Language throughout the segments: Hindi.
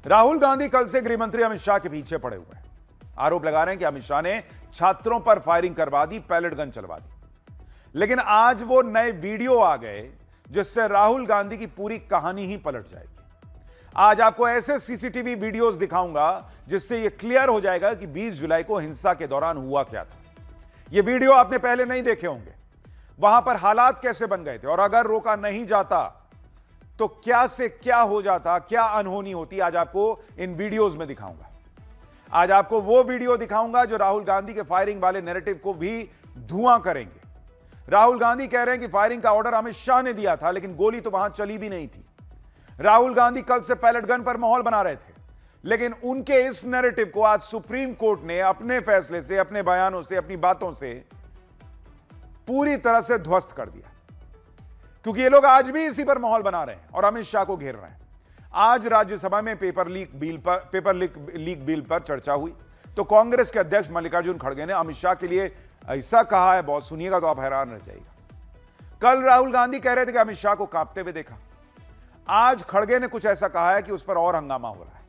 राहुल गांधी कल से गृह मंत्री अमित शाह के पीछे पड़े हुए हैं। आरोप लगा रहे हैं कि अमित शाह ने छात्रों पर फायरिंग करवा दी, पैलेट गन चलवा दी। लेकिन आज वो नए वीडियो आ गए जिससे राहुल गांधी की पूरी कहानी ही पलट जाएगी। आज आपको ऐसे सीसीटीवी वीडियोस दिखाऊंगा जिससे यह क्लियर हो जाएगा कि 20 जुलाई को हिंसा के दौरान हुआ क्या था। यह वीडियो आपने पहले नहीं देखे होंगे, वहां पर हालात कैसे बन गए थे और अगर रोका नहीं जाता तो क्या से क्या हो जाता, क्या अनहोनी होती, आज आपको इन वीडियोस में दिखाऊंगा। आज आपको वो वीडियो दिखाऊंगा जो राहुल गांधी के फायरिंग वाले नैरेटिव को भी धुआं करेंगे। राहुल गांधी कह रहे हैं कि फायरिंग का ऑर्डर अमित शाह ने दिया था, लेकिन गोली तो वहां चली भी नहीं थी। राहुल गांधी कल से पैलेट गन पर माहौल बना रहे थे, लेकिन उनके इस नैरेटिव को आज सुप्रीम कोर्ट ने अपने फैसले से, अपने बयानों से, अपनी बातों से पूरी तरह से ध्वस्त कर दिया, क्योंकि ये लोग आज भी इसी पर माहौल बना रहे हैं और अमित शाह को घेर रहे हैं। आज राज्यसभा में पेपर लीक बिल पर चर्चा हुई तो कांग्रेस के अध्यक्ष मल्लिकार्जुन खड़गे ने अमित शाह के लिए ऐसा कहा है, बहुत सुनिएगा तो आप हैरान रह जाइएगा। कल राहुल गांधी कह रहे थे कि अमित शाह को कांपते हुए देखा, आज खड़गे ने कुछ ऐसा कहा है कि उस पर और हंगामा हो रहा है।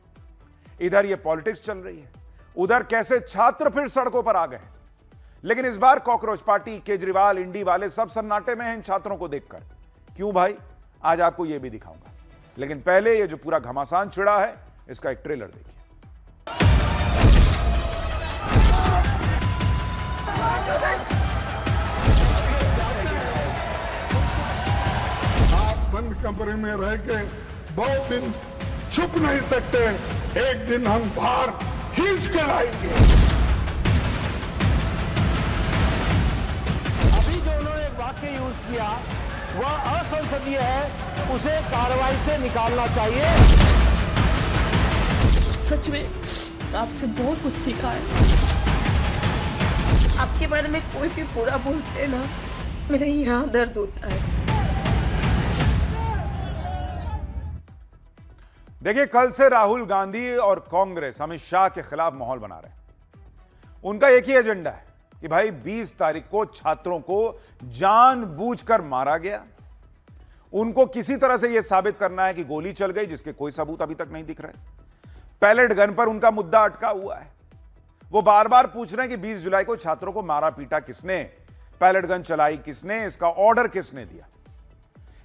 इधर ये पॉलिटिक्स चल रही है, उधर कैसे छात्र फिर सड़कों पर आ गए। लेकिन इस बार कॉकरोच पार्टी, केजरीवाल, इंडी वाले सब सन्नाटे में हैं इन छात्रों को देखकर। क्यों भाई, आज आपको यह भी दिखाऊंगा, लेकिन पहले ये जो पूरा घमासान छिड़ा है इसका एक ट्रेलर देखिए। आप बंद कमरे में रह के बहुत दिन छुप नहीं सकते, एक दिन हम बाहर खींच के लाएंगे। अभी जो उन्होंने वाक्य यूज किया वह असंसदीय है, उसे कार्रवाई से निकालना चाहिए। सच में आपसे बहुत कुछ सीखा है। आपके बारे में कोई भी बुरा बोलते हैं ना, मेरे यहाँ दर्द होता है। देखिए, कल से राहुल गांधी और कांग्रेस अमित शाह के खिलाफ माहौल बना रहे हैं। उनका एक ही एजेंडा है कि भाई 20 तारीख को छात्रों को जानबूझकर मारा गया। उनको किसी तरह से यह साबित करना है कि गोली चल गई, जिसके कोई सबूत अभी तक नहीं दिख रहे। पैलेट गन पर उनका मुद्दा अटका हुआ है। वो बार बार पूछ रहे हैं कि 20 जुलाई को छात्रों को मारा पीटा किसने, पैलेट गन चलाई किसने, इसका ऑर्डर किसने दिया।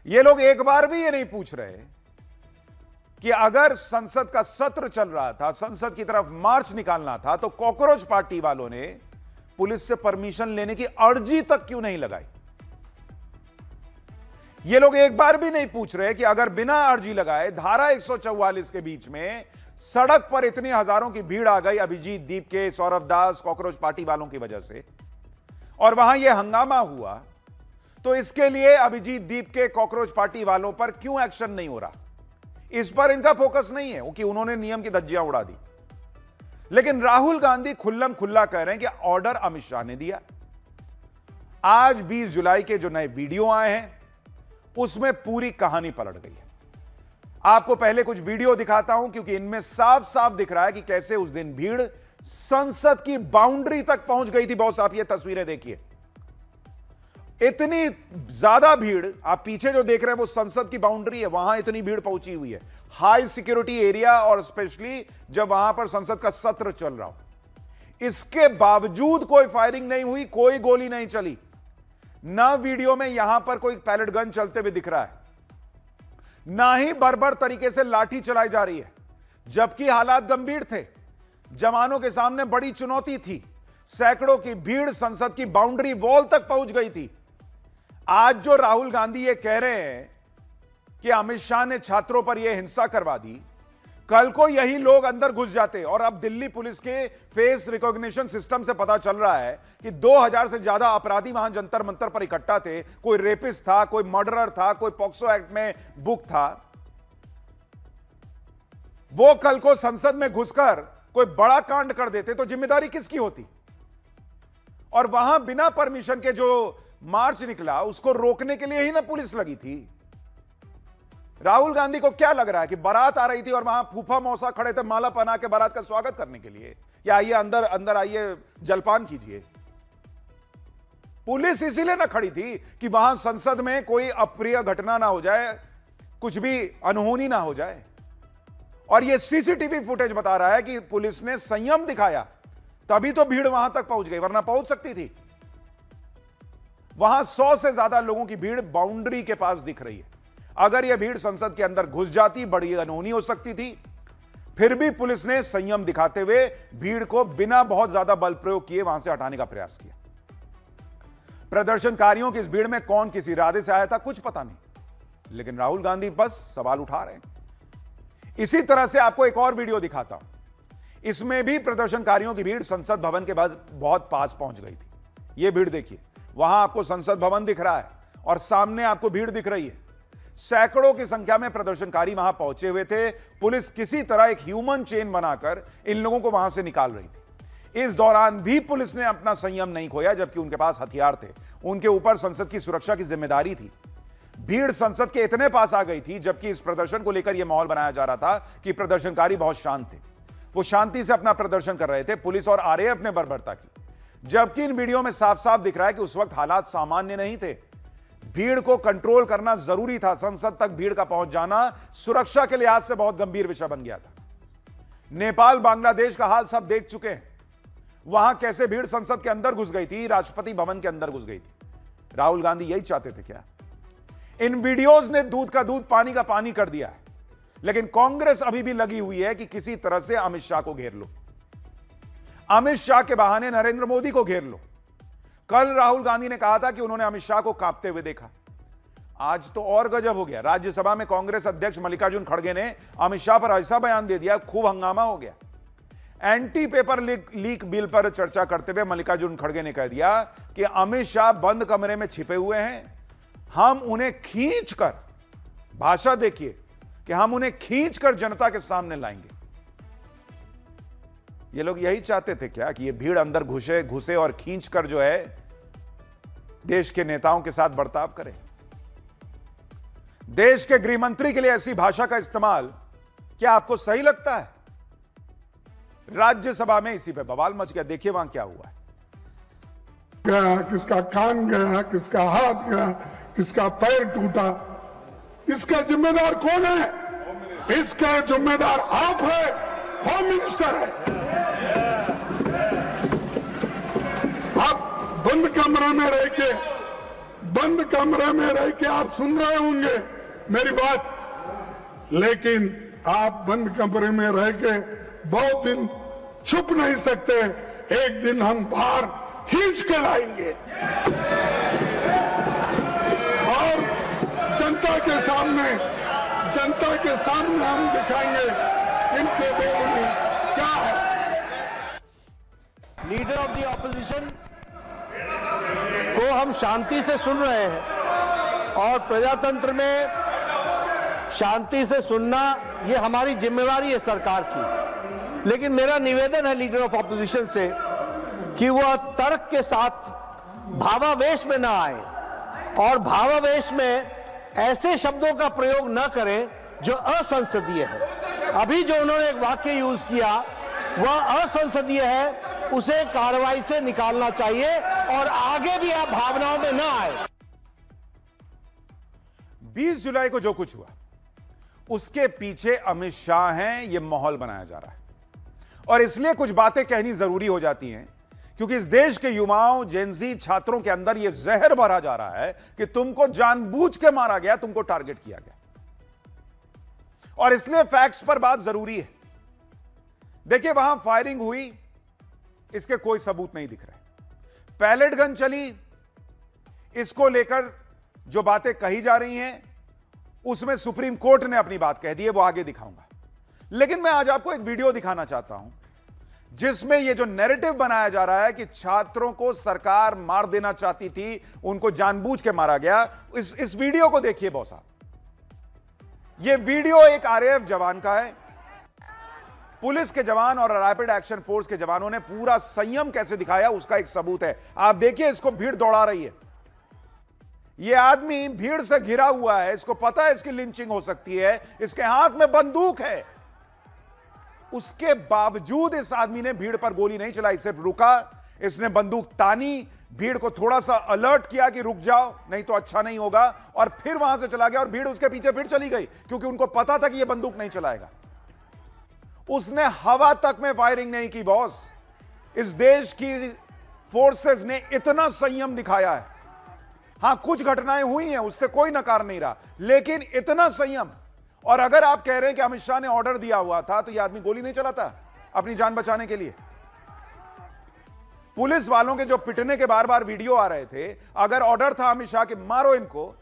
ये लोग एक बार भी ये नहीं पूछ रहे कि अगर संसद का सत्र चल रहा था, संसद की तरफ मार्च निकालना था, तो कॉकरोच पार्टी वालों ने पुलिस से परमिशन लेने की अर्जी तक क्यों नहीं लगाई। ये लोग एक बार भी नहीं पूछ रहे कि अगर बिना अर्जी लगाए धारा 144 के बीच में सड़क पर इतनी हजारों की भीड़ आ गई अभिजीत दीप के, सौरभ दास, कॉकरोच पार्टी वालों की वजह से, और वहां यह हंगामा हुआ, तो इसके लिए अभिजीत दीप के, कॉकरोच पार्टी वालों पर क्यों एक्शन नहीं हो रहा। इस पर इनका फोकस नहीं है कि उन्होंने नियम की धज्जियां उड़ा दी। लेकिन राहुल गांधी खुल्लम खुल्ला कह रहे हैं कि ऑर्डर अमित शाह ने दिया। आज 20 जुलाई के जो नए वीडियो आए हैं उसमें पूरी कहानी पलट गई है। आपको पहले कुछ वीडियो दिखाता हूं, क्योंकि इनमें साफ साफ दिख रहा है कि कैसे उस दिन भीड़ संसद की बाउंड्री तक पहुंच गई थी। बॉस, आप ये तस्वीरें देखिए, इतनी ज्यादा भीड़, आप पीछे जो देख रहे हैं वो संसद की बाउंड्री है, वहां इतनी भीड़ पहुंची हुई है, हाई सिक्योरिटी एरिया, और स्पेशली जब वहां पर संसद का सत्र चल रहा हो। इसके बावजूद कोई फायरिंग नहीं हुई, कोई गोली नहीं चली। ना वीडियो में यहां पर कोई पैलेट गन चलते हुए दिख रहा है, ना ही बर्बर तरीके से लाठी चलाई जा रही है, जबकि हालात गंभीर थे। जवानों के सामने बड़ी चुनौती थी। सैकड़ों की भीड़ संसद की बाउंड्री वॉल तक पहुंच गई थी। आज जो राहुल गांधी ये कह रहे हैं कि अमित शाह ने छात्रों पर यह हिंसा करवा दी, कल को यही लोग अंदर घुस जाते। और अब दिल्ली पुलिस के फेस रिकॉग्निशन सिस्टम से पता चल रहा है कि 2000 से ज्यादा अपराधी वहां जंतर मंतर पर इकट्ठा थे। कोई रेपिस्ट था, कोई मर्डरर था, कोई पॉक्सो एक्ट में बुक था। वो कल को संसद में घुसकर कोई बड़ा कांड कर देते तो जिम्मेदारी किसकी होती। और वहां बिना परमिशन के जो मार्च निकला उसको रोकने के लिए ही ना पुलिस लगी थी। राहुल गांधी को क्या लग रहा है कि बारात आ रही थी और वहां फूफा मौसा खड़े थे माला पहना के बारात का स्वागत करने के लिए, या आइए अंदर अंदर आइए जलपान कीजिए। पुलिस इसीलिए ना खड़ी थी कि वहां संसद में कोई अप्रिय घटना ना हो जाए, कुछ भी अनहोनी ना हो जाए। और यह सीसीटीवी फुटेज बता रहा है कि पुलिस ने संयम दिखाया, तभी तो भीड़ वहां तक पहुंच गई, वरना पहुंच सकती थी। वहां 100 से ज्यादा लोगों की भीड़ बाउंड्री के पास दिख रही है। अगर यह भीड़ संसद के अंदर घुस जाती, बड़ी अनहोनी हो सकती थी। फिर भी पुलिस ने संयम दिखाते हुए भीड़ को बिना बहुत ज्यादा बल प्रयोग किए वहां से हटाने का प्रयास किया। प्रदर्शनकारियों की इस भीड़ में कौन किस इरादे से आया था कुछ पता नहीं, लेकिन राहुल गांधी बस सवाल उठा रहे हैं। इसी तरह से आपको एक और वीडियो दिखाता हूं। इसमें भी प्रदर्शनकारियों की भीड़ संसद भवन के बहुत पास पहुंच गई थी। यह भीड़ देखिए, वहां आपको संसद भवन दिख रहा है और सामने आपको भीड़ दिख रही है। सैकड़ों की संख्या में प्रदर्शनकारी वहां पहुंचे हुए थे। पुलिस किसी तरह एक ह्यूमन चेन बनाकर इन लोगों को वहां से निकाल रही थी। इस दौरान भी पुलिस ने अपना संयम नहीं खोया, जबकि उनके पास हथियार थे। उनके ऊपर संसद की सुरक्षा की जिम्मेदारी थी। भीड़ संसद के इतने पास आ गई थी, जबकि इस प्रदर्शन को लेकर यह माहौल बनाया जा रहा था कि प्रदर्शनकारी बहुत शांत थे, वो शांति से अपना प्रदर्शन कर रहे थे। पुलिस और आरएएफ ने बर्बरता की, जबकि इन वीडियो में साफ साफ दिख रहा है कि उस वक्त हालात सामान्य नहीं थे। भीड़ को कंट्रोल करना जरूरी था। संसद तक भीड़ का पहुंच जाना सुरक्षा के लिहाज से बहुत गंभीर विषय बन गया था। नेपाल, बांग्लादेश का हाल सब देख चुके हैं। वहां कैसे भीड़ संसद के अंदर घुस गई थी, राष्ट्रपति भवन के अंदर घुस गई थी। राहुल गांधी यही चाहते थे क्या? इन वीडियोज ने दूध का दूध, पानी का पानी कर दिया है। लेकिन कांग्रेस अभी भी लगी हुई है कि किसी तरह से अमित शाह को घेर लो, अमित शाह के बहाने नरेंद्र मोदी को घेर लो। कल राहुल गांधी ने कहा था कि उन्होंने अमित शाह को कांपते हुए देखा। आज तो और गजब हो गया। राज्यसभा में कांग्रेस अध्यक्ष मल्लिकार्जुन खड़गे ने अमित शाह पर ऐसा बयान दे दिया, खूब हंगामा हो गया। एंटी पेपर लीक बिल पर चर्चा करते हुए मल्लिकार्जुन खड़गे ने कह दिया कि अमित शाह बंद कमरे में छिपे हुए हैं, हम उन्हें खींचकर, भाषा देखिए, कि हम उन्हें खींचकर जनता के सामने लाएंगे। ये लोग यही चाहते थे क्या कि ये भीड़ अंदर घुसे और खींचकर जो है देश के नेताओं के साथ बर्ताव करे? देश के गृह मंत्री के लिए ऐसी भाषा का इस्तेमाल क्या आपको सही लगता है? राज्यसभा में इसी पे बवाल मच गया। देखिए वहां क्या हुआ है। गया, किसका कान गया, किसका हाथ गया, किसका पैर टूटा, इसका जिम्मेदार कौन है? इसका जिम्मेदार आप है, होम मिनिस्टर है। आप बंद कमरे में रह के आप सुन रहे होंगे मेरी बात, लेकिन आप बंद कमरे में रह के बहुत दिन छुप नहीं सकते। एक दिन हम बाहर खींच के लाएंगे और जनता के सामने हम दिखाएंगे इनके लोगों में क्या है। लीडर ऑफ द ऑपोजिशन को हम शांति से सुन रहे हैं और प्रजातंत्र में शांति से सुनना ये हमारी जिम्मेवारी है सरकार की। लेकिन मेरा निवेदन है लीडर ऑफ ऑपोजिशन से कि वह तर्क के साथ भावावेश में ना आए और भावावेश में ऐसे शब्दों का प्रयोग न करें जो असंसदीय है। अभी जो उन्होंने एक वाक्य यूज किया वह असंसदीय है, उसे कार्रवाई से निकालना चाहिए और आगे भी आप भावनाओं में न आए। 20 जुलाई को जो कुछ हुआ उसके पीछे अमित शाह हैं, यह माहौल बनाया जा रहा है और इसलिए कुछ बातें कहनी जरूरी हो जाती हैं, क्योंकि इस देश के युवाओं, जेनजी छात्रों के अंदर यह जहर भरा जा रहा है कि तुमको जानबूझ के मारा गया, तुमको टारगेट किया गया और इसलिए फैक्ट्स पर बात जरूरी है। देखिए वहां फायरिंग हुई, इसके कोई सबूत नहीं दिख रहे। पैलेट गन चली, इसको लेकर जो बातें कही जा रही हैं उसमें सुप्रीम कोर्ट ने अपनी बात कह दी है, वो आगे दिखाऊंगा। लेकिन मैं आज आपको एक वीडियो दिखाना चाहता हूं जिसमें यह जो नैरेटिव बनाया जा रहा है कि छात्रों को सरकार मार देना चाहती थी, उनको जानबूझ के मारा गया। इस वीडियो को देखिए बॉस साहब। यह वीडियो एक आरएएफ जवान का है। पुलिस के जवान और रैपिड एक्शन फोर्स के जवानों ने पूरा संयम कैसे दिखाया उसका एक सबूत है। आप देखिए, इसको भीड़ दौड़ा रही है। यह आदमी भीड़ से घिरा हुआ है, इसको पता है इसकी लिंचिंग हो सकती है, इसके हाथ में बंदूक है। उसके बावजूद इस आदमी ने भीड़ पर गोली नहीं चलाई, सिर्फ रुका, इसने बंदूक तानी, भीड़ को थोड़ा सा अलर्ट किया कि रुक जाओ नहीं तो अच्छा नहीं होगा, और फिर वहां से चला गया और भीड़ उसके पीछे फिर चली गई क्योंकि उनको पता था कि यह बंदूक नहीं चलाएगा। उसने हवा तक में फायरिंग नहीं की बॉस। इस देश की फोर्सेस ने इतना संयम दिखाया है। हां, कुछ घटनाएं हुई हैं, उससे कोई नकार नहीं रहा, लेकिन इतना संयम। और अगर आप कह रहे हैं कि अमित शाह ने ऑर्डर दिया हुआ था, तो यह आदमी गोली नहीं चलाता अपनी जान बचाने के लिए? पुलिस वालों के जो पिटने के बार बार वीडियो आ रहे थे, अगर ऑर्डर था अमित शाह के मारो इनको,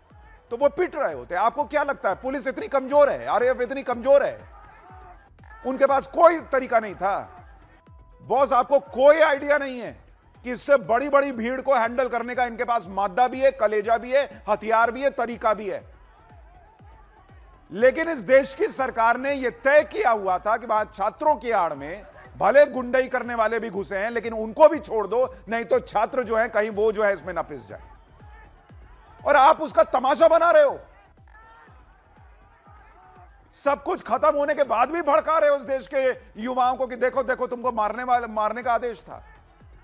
तो वो पिट रहे होते। आपको क्या लगता है पुलिस इतनी कमजोर है, आरएएफ इतनी कमजोर है? उनके पास कोई तरीका नहीं था बॉस। आपको कोई आइडिया नहीं है कि इससे बड़ी बड़ी भीड़ को हैंडल करने का इनके पास मादा भी है, कलेजा भी है, हथियार भी है, तरीका भी है। लेकिन इस देश की सरकार ने यह तय किया हुआ था कि वहां छात्रों की आड़ में भले गुंडई करने वाले भी घुसे हैं, लेकिन उनको भी छोड़ दो, नहीं तो छात्र जो है कहीं वो जो है इसमें ना पिस जाए। और आप उसका तमाशा बना रहे हो। सब कुछ खत्म होने के बाद भी भड़का रहे हो उस देश के युवाओं को कि देखो देखो तुमको मारने का आदेश था।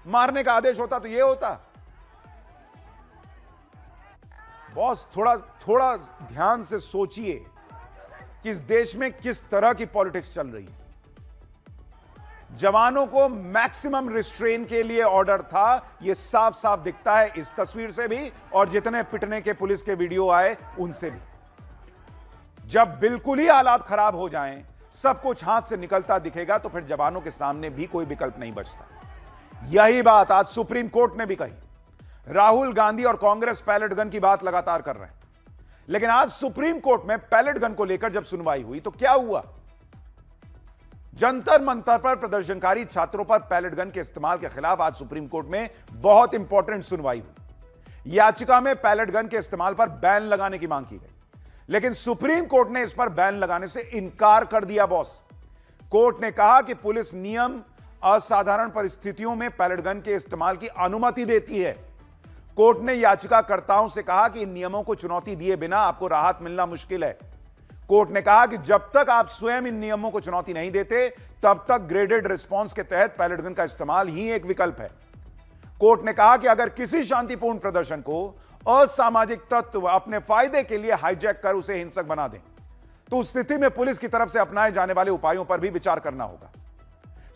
मारने का आदेश होता तो यह होता। बॉस, थोड़ा ध्यान से सोचिए कि इस देश में किस तरह की पॉलिटिक्स चल रही है। जवानों को मैक्सिमम रिस्ट्रेन के लिए ऑर्डर था, यह साफ साफ दिखता है इस तस्वीर से भी और जितने पिटने के पुलिस के वीडियो आए उनसे भी। जब बिल्कुल ही हालात खराब हो जाएं, सब कुछ हाथ से निकलता दिखेगा, तो फिर जवानों के सामने भी कोई विकल्प नहीं बचता। यही बात आज सुप्रीम कोर्ट ने भी कही। राहुल गांधी और कांग्रेस पैलेट गन की बात लगातार कर रहे हैं, लेकिन आज सुप्रीम कोर्ट में पैलेट गन को लेकर जब सुनवाई हुई तो क्या हुआ? जंतर मंतर पर प्रदर्शनकारी छात्रों पर पैलेट गन के इस्तेमाल के खिलाफ आज सुप्रीम कोर्ट में बहुत इंपॉर्टेंट सुनवाई हुई। याचिका में पैलेट गन के इस्तेमाल पर बैन लगाने की मांग की गई, लेकिन सुप्रीम कोर्ट ने इस पर बैन लगाने से इनकार कर दिया बॉस। कोर्ट ने कहा कि पुलिस नियम असाधारण परिस्थितियों में पैलेट गन के इस्तेमाल की अनुमति देती है। कोर्ट ने याचिकाकर्ताओं से कहा कि इन नियमों को चुनौती दिए बिना आपको राहत मिलना मुश्किल है। कोर्ट ने कहा कि जब तक आप स्वयं इन नियमों को चुनौती नहीं देते, तब तक ग्रेडेड रिस्पांस के तहत पैलेट गन का इस्तेमाल ही एक विकल्प है। कोर्ट ने कहा कि अगर किसी शांतिपूर्ण प्रदर्शन को असामाजिक तत्व अपने फायदे के लिए हाईजैक कर उसे हिंसक बना दें, तो उस स्थिति में पुलिस की तरफ से अपनाए जाने वाले उपायों पर भी विचार करना होगा।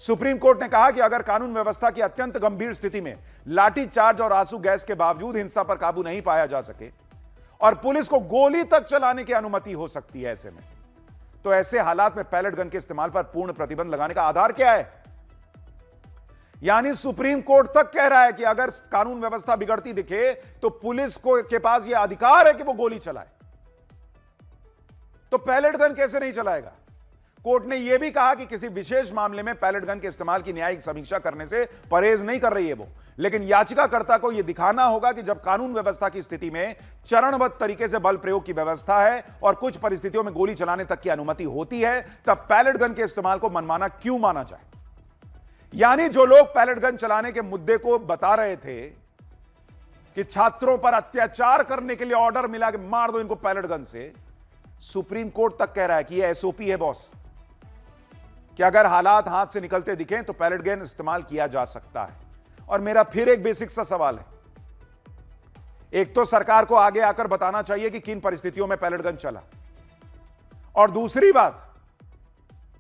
सुप्रीम कोर्ट ने कहा कि अगर कानून व्यवस्था की अत्यंत गंभीर स्थिति में लाठीचार्ज और आंसू गैस के बावजूद हिंसा पर काबू नहीं पाया जा सके और पुलिस को गोली तक चलाने की अनुमति हो सकती है, ऐसे में तो ऐसे हालात में पैलेट गन के इस्तेमाल पर पूर्ण प्रतिबंध लगाने का आधार क्या है? यानी सुप्रीम कोर्ट तक कह रहा है कि अगर कानून व्यवस्था बिगड़ती दिखे तो पुलिस को के पास यह अधिकार है कि वो गोली चलाए, तो पैलेट गन कैसे नहीं चलाएगा? कोर्ट ने यह भी कहा कि किसी विशेष मामले में पैलेट गन के इस्तेमाल की न्यायिक समीक्षा करने से परहेज नहीं कर रही है वो, लेकिन याचिकाकर्ता को यह दिखाना होगा कि जब कानून व्यवस्था की स्थिति में चरणबद्ध तरीके से बल प्रयोग की व्यवस्था है और कुछ परिस्थितियों में गोली चलाने तक की अनुमति होती है, तब पैलेट गन के इस्तेमाल को मनमाना क्यों माना जाए? यानी जो लोग पैलेट गन चलाने के मुद्दे को बता रहे थे कि छात्रों पर अत्याचार करने के लिए ऑर्डर मिला कि मार दो इनको पैलेट गन से, सुप्रीम कोर्ट तक कह रहा है कि यह एसओपी है बॉस, कि अगर हालात हाथ से निकलते दिखें तो पैलेट गन इस्तेमाल किया जा सकता है। और मेरा फिर एक बेसिक सा सवाल है, एक तो सरकार को आगे आकर बताना चाहिए कि किन परिस्थितियों में पैलेट गन चला, और दूसरी बात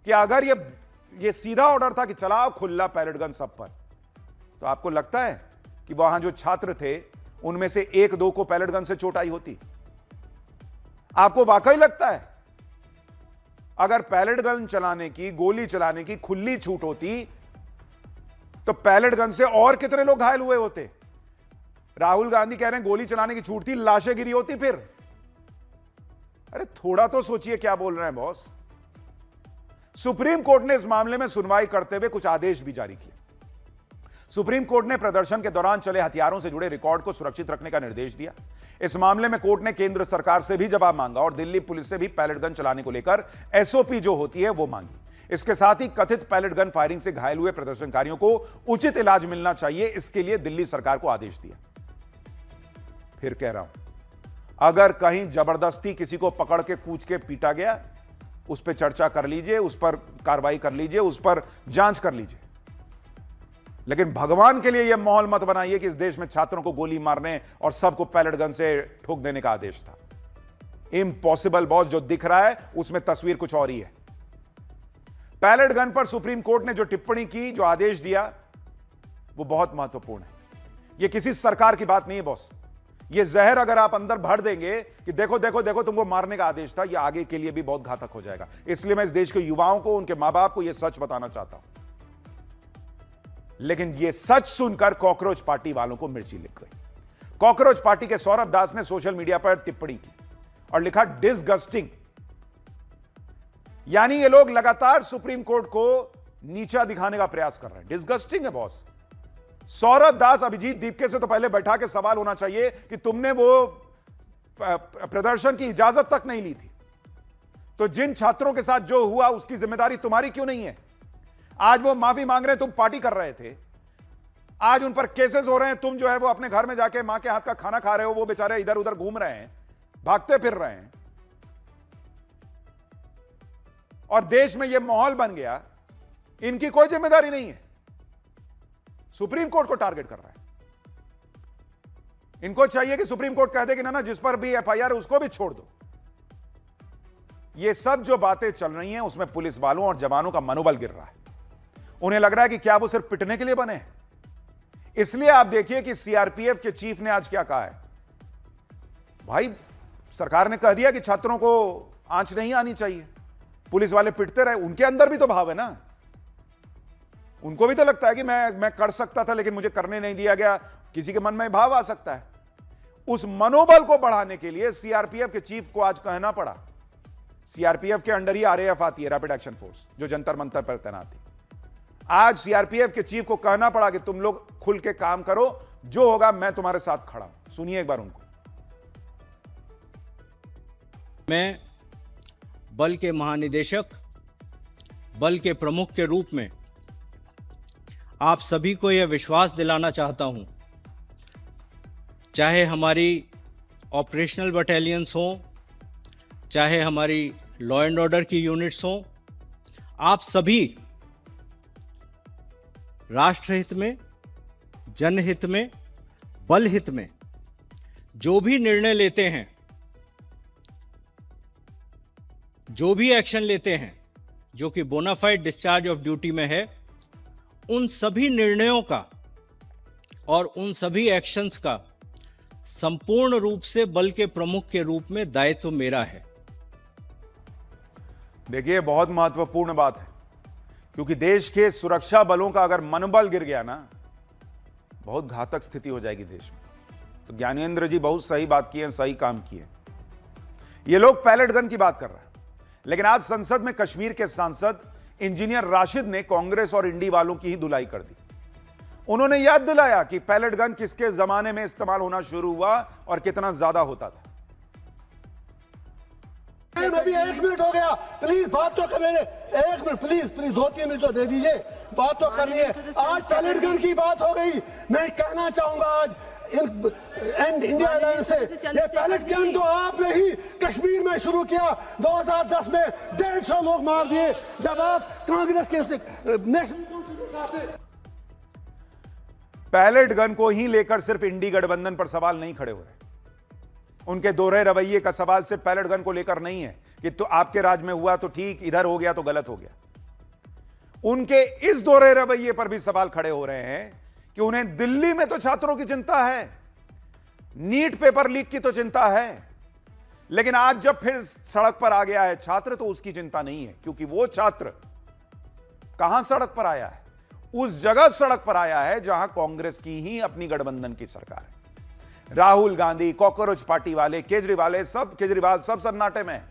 कि अगर ये सीधा ऑर्डर था कि चलाओ खुला पैलेट गन सब पर, तो आपको लगता है कि वहां जो छात्र थे उनमें से एक दो को पैलेट गन से चोट आई होती? आपको वाकई लगता है अगर पैलेट गन चलाने की, गोली चलाने की खुली छूट होती तो पैलेट गन से और कितने लोग घायल हुए होते? राहुल गांधी कह रहे हैं गोली चलाने की छूट थी, लाशें गिरी होती फिर। अरे थोड़ा तो सोचिए क्या बोल रहे हैं बॉस। सुप्रीम कोर्ट ने इस मामले में सुनवाई करते हुए कुछ आदेश भी जारी किए। सुप्रीम कोर्ट ने प्रदर्शन के दौरान चले हथियारों से जुड़े रिकॉर्ड को सुरक्षित रखने का निर्देश दिया। इस मामले में कोर्ट ने केंद्र सरकार से भी जवाब मांगा और दिल्ली पुलिस से भी पैलेट गन चलाने को लेकर एसओपी जो होती है वो मांगी। इसके साथ ही कथित पैलेट गन फायरिंग से घायल हुए प्रदर्शनकारियों को उचित इलाज मिलना चाहिए, इसके लिए दिल्ली सरकार को आदेश दिया। फिर कह रहा हूं, अगर कहीं जबरदस्ती किसी को पकड़ के कूच के पीटा गया, उस पर चर्चा कर लीजिए, उस पर कार्रवाई कर लीजिए, उस पर जांच कर लीजिए, लेकिन भगवान के लिए यह माहौल मत बनाइए कि इस देश में छात्रों को गोली मारने और सबको पैलेट गन से ठोक देने का आदेश था। इम्पॉसिबल बॉस, जो दिख रहा है उसमें तस्वीर कुछ और ही है। पैलेट गन पर सुप्रीम कोर्ट ने जो टिप्पणी की, जो आदेश दिया, वो बहुत महत्वपूर्ण है। ये किसी सरकार की बात नहीं है बॉस। ये जहर अगर आप अंदर भर देंगे कि देखो देखो देखो तुमको मारने का आदेश था, ये आगे के लिए भी बहुत घातक हो जाएगा। इसलिए मैं इस देश के युवाओं को, उनके मां बाप को यह सच बताना चाहता हूं। लेकिन यह सच सुनकर कॉकरोच पार्टी वालों को मिर्ची लिख गई। कॉकरोच पार्टी के सौरभ दास ने सोशल मीडिया पर टिप्पणी की और लिखा डिसगस्टिंग। यानी ये लोग लगातार सुप्रीम कोर्ट को नीचा दिखाने का प्रयास कर रहे हैं। डिसगस्टिंग है बॉस। सौरभ दास अभिजीत दीपके से तो पहले बैठा के सवाल होना चाहिए कि तुमने वो प्रदर्शन की इजाजत तक नहीं ली थी, तो जिन छात्रों के साथ जो हुआ उसकी जिम्मेदारी तुम्हारी क्यों नहीं है? आज वो माफी मांग रहे हैं, तुम पार्टी कर रहे थे। आज उन पर केसेस हो रहे हैं, तुम जो है वो अपने घर में जाके मां के हाथ का खाना खा रहे हो, वो बेचारे इधर उधर घूम रहे हैं, भागते फिर रहे हैं। और देश में यह माहौल बन गया, इनकी कोई जिम्मेदारी नहीं है। सुप्रीम कोर्ट को टारगेट कर रहा है। इनको चाहिए कि सुप्रीम कोर्ट कह दे कि ना जिस पर भी एफआईआर है उसको भी छोड़ दो। ये सब जो बातें चल रही हैं उसमें पुलिस वालों और जवानों का मनोबल गिर रहा है। उन्हें लग रहा है कि क्या वो सिर्फ पिटने के लिए बने हैं। इसलिए आप देखिए कि सीआरपीएफ के चीफ ने आज क्या कहा है। भाई, सरकार ने कह दिया कि छात्रों को आंच नहीं आनी चाहिए, पुलिस वाले पिटते रहे। उनके अंदर भी तो भाव है ना, उनको भी तो लगता है कि मैं कर सकता था लेकिन मुझे करने नहीं दिया गया। किसी के मन में भाव आ सकता है। उस मनोबल को बढ़ाने के लिए सीआरपीएफ के चीफ को आज कहना पड़ा। सीआरपीएफ के अंडर ही आरएएफ आती है, रैपिड एक्शन फोर्स, जो जंतर मंतर पर तैनात थी। आज सीआरपीएफ के चीफ को कहना पड़ा कि तुम लोग खुल के काम करो, जो होगा मैं तुम्हारे साथ खड़ा हूं। सुनिए एक बार उनको। मैं बल के महानिदेशक, बल के प्रमुख के रूप में आप सभी को यह विश्वास दिलाना चाहता हूं, चाहे हमारी ऑपरेशनल बटालियंस हों, चाहे हमारी लॉ एंड ऑर्डर की यूनिट्स हों, आप सभी राष्ट्रहित में, जनहित में, बल हित में जो भी निर्णय लेते हैं, जो भी एक्शन लेते हैं, जो कि बोनाफाइड डिस्चार्ज ऑफ ड्यूटी में है, उन सभी निर्णयों का और उन सभी एक्शंस का संपूर्ण रूप से बल के प्रमुख के रूप में दायित्व मेरा है। देखिए, बहुत महत्वपूर्ण बात है, क्योंकि देश के सुरक्षा बलों का अगर मनोबल गिर गया ना, बहुत घातक स्थिति हो जाएगी देश में। तो ज्ञानेंद्र जी बहुत सही बात की है, सही काम किए। ये लोग पैलेट गन की बात कर रहे हैं, लेकिन आज संसद में कश्मीर के सांसद इंजीनियर राशिद ने कांग्रेस और इंडी वालों की ही धुलाई कर दी। उन्होंने याद दिलाया कि पैलेट गन किसके जमाने में इस्तेमाल होना शुरू हुआ और कितना ज्यादा होता था। अभी 1 मिनट हो गया, प्लीज बात तो कर लेने। 1 मिनट प्लीज, 2-3 मिनट तो दे दीजिए, बात तो करनी है। आज पैलेट गन की बात हो गई। मैं कहना चाहूंगा आज एंड इंडिया अलायंस से, ये पैलेट गन तो आपने ही कश्मीर में शुरू किया। 2010 में 150 लोग मार दिए जब आप कांग्रेस के नेशनल। पैलेट गन को ही लेकर सिर्फ इंडी गठबंधन पर सवाल नहीं खड़े हो रहे। उनके दोहरे रवैये का सवाल सिर्फ पैलेट गन को लेकर नहीं है कि तो आपके राज में हुआ तो ठीक, इधर हो गया तो गलत हो गया। उनके इस दोहरे रवैये पर भी सवाल खड़े हो रहे हैं कि उन्हें दिल्ली में तो छात्रों की चिंता है, नीट पेपर लीक की तो चिंता है, लेकिन आज जब फिर सड़क पर आ गया है छात्र तो उसकी चिंता नहीं है, क्योंकि वो छात्र कहां सड़क पर आया है? उस जगह सड़क पर आया है जहां कांग्रेस की ही अपनी गठबंधन की सरकार है। राहुल गांधी, कॉकरोच पार्टी वाले, केजरीवाल सब सन्नाटे में।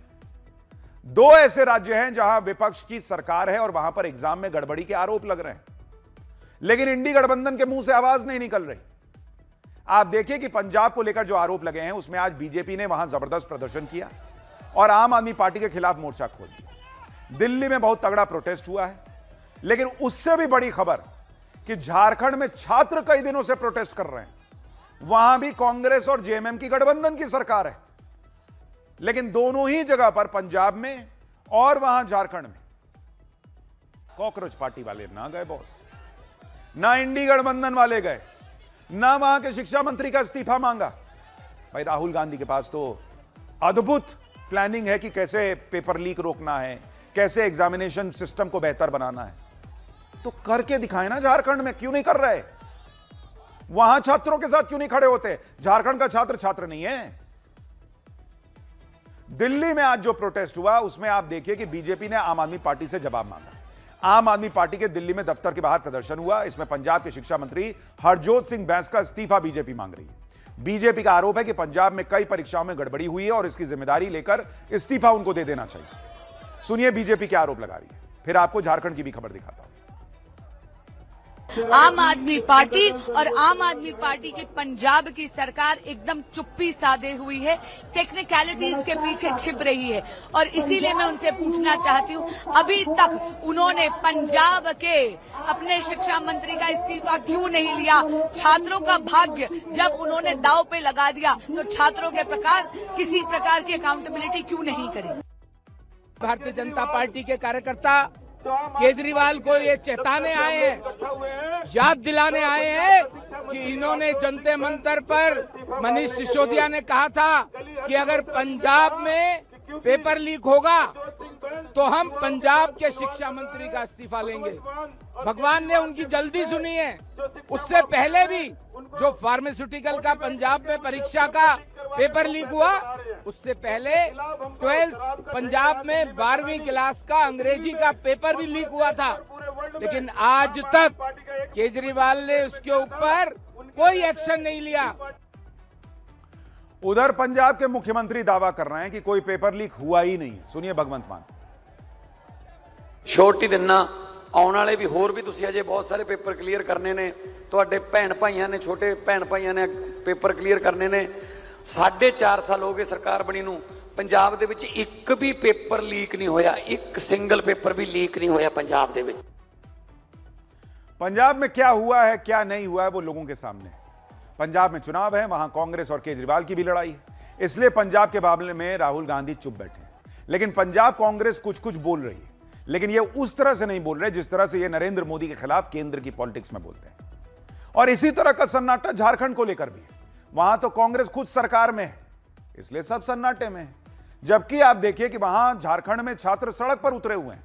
2 ऐसे राज्य हैं जहां विपक्ष की सरकार है और वहां पर एग्जाम में गड़बड़ी के आरोप लग रहे हैं, लेकिन इंडी गठबंधन के मुंह से आवाज नहीं निकल रही। आप देखिए कि पंजाब को लेकर जो आरोप लगे हैं उसमें आज बीजेपी ने वहां जबरदस्त प्रदर्शन किया और आम आदमी पार्टी के खिलाफ मोर्चा खोल दिया। दिल्ली में बहुत तगड़ा प्रोटेस्ट हुआ है, लेकिन उससे भी बड़ी खबर कि झारखंड में छात्र कई दिनों से प्रोटेस्ट कर रहे हैं। वहां भी कांग्रेस और जेएमएम की गठबंधन की सरकार है, लेकिन दोनों ही जगह पर, पंजाब में और वहां झारखंड में, कॉकरोच पार्टी वाले ना गए बॉस, ना इंडी गठबंधन वाले गए, ना वहां के शिक्षा मंत्री का इस्तीफा मांगा। भाई, राहुल गांधी के पास तो अद्भुत प्लानिंग है कि कैसे पेपर लीक रोकना है, कैसे एग्जामिनेशन सिस्टम को बेहतर बनाना है, तो करके दिखाए ना। झारखंड में क्यों नहीं कर रहे? वहां छात्रों के साथ क्यों नहीं खड़े होते? झारखंड का छात्र छात्र नहीं है। दिल्ली में आज जो प्रोटेस्ट हुआ उसमें आप देखिए कि बीजेपी ने आम आदमी पार्टी से जवाब मांगा। आम आदमी पार्टी के दिल्ली में दफ्तर के बाहर प्रदर्शन हुआ। इसमें पंजाब के शिक्षा मंत्री हरजोत सिंह बैंस का इस्तीफा बीजेपी मांग रही है। बीजेपी का आरोप है कि पंजाब में कई परीक्षाओं में गड़बड़ी हुई है और इसकी जिम्मेदारी लेकर इस्तीफा उनको दे देना चाहिए। सुनिए बीजेपी क्या आरोप लगा रही है, फिर आपको झारखंड की भी खबर दिखाता हूं। आम आदमी पार्टी और आम आदमी पार्टी की पंजाब की सरकार एकदम चुप्पी साधे हुई है, टेक्निकलिटीज के पीछे छिप रही है। और इसीलिए मैं उनसे पूछना चाहती हूँ, अभी तक उन्होंने पंजाब के अपने शिक्षा मंत्री का इस्तीफा क्यों नहीं लिया? छात्रों का भाग्य जब उन्होंने दांव पे लगा दिया तो छात्रों के प्रकार किसी प्रकार की अकाउंटेबिलिटी क्यों नहीं करी? भारतीय जनता पार्टी के कार्यकर्ता केजरीवाल को ये चेताने आए हैं, याद दिलाने आए हैं कि इन्होंने जनता मंतर पर मनीष सिसोदिया ने कहा था कि अगर पंजाब में पेपर लीक होगा तो हम पंजाब के शिक्षा मंत्री का इस्तीफा लेंगे। भगवान ने उनकी जल्दी सुनी है। उससे पहले भी जो फार्मास्यूटिकल का पंजाब में परीक्षा का पेपर लीक हुआ, उससे पहले 12th पंजाब में 12वीं क्लास का अंग्रेजी का पेपर भी लीक हुआ था, लेकिन आज तक केजरीवाल ने उसके ऊपर कोई एक्शन नहीं लिया। उधर पंजाब के मुख्यमंत्री दावा कर रहे हैं कि कोई पेपर लीक हुआ ही नहीं। सुनिए भगवंत मान। ਛੋਟੀ ਦਿਨਾ ਆਉਣ ਵਾਲੇ ਵੀ ਹੋਰ ਵੀ ਤੁਸੀਂ ਅਜੇ ਬਹੁਤ ਸਾਰੇ ਪੇਪਰ ਕਲੀਅਰ ਕਰਨੇ ਨੇ। ਤੁਹਾਡੇ ਭੈਣ ਭਾਈਆਂ ਨੇ, ਛੋਟੇ ਭੈਣ ਭਾਈਆਂ ਨੇ ਪੇਪਰ ਕਲੀਅਰ ਕਰਨੇ ਨੇ। 4.5 ਸਾਲ ਹੋ ਗਏ ਸਰਕਾਰ ਬਣੀ ਨੂੰ, ਪੰਜਾਬ ਦੇ ਵਿੱਚ ਇੱਕ ਵੀ ਪੇਪਰ ਲੀਕ ਨਹੀਂ ਹੋਇਆ, ਇੱਕ ਸਿੰਗਲ ਪੇਪਰ ਵੀ ਲੀਕ ਨਹੀਂ ਹੋਇਆ ਪੰਜਾਬ ਦੇ ਵਿੱਚ। पंजाब में क्या हुआ है क्या नहीं हुआ है वो लोगों के सामने है। पंजाब में चुनाव है, वहां कांग्रेस और केजरीवाल की भी लड़ाई है, इसलिए पंजाब के मामले में राहुल गांधी चुप बैठे हैं। लेकिन पंजाब कांग्रेस कुछ कुछ बोल रही है, लेकिन ये उस तरह से नहीं बोल रहे जिस तरह से ये नरेंद्र मोदी के खिलाफ केंद्र की पॉलिटिक्स में बोलते हैं। और इसी तरह का सन्नाटा झारखंड को लेकर भी है। वहां तो कांग्रेस खुद सरकार में है, इसलिए सब सन्नाटे में है। जबकि आप देखिए कि वहां झारखंड में छात्र सड़क पर उतरे हुए हैं।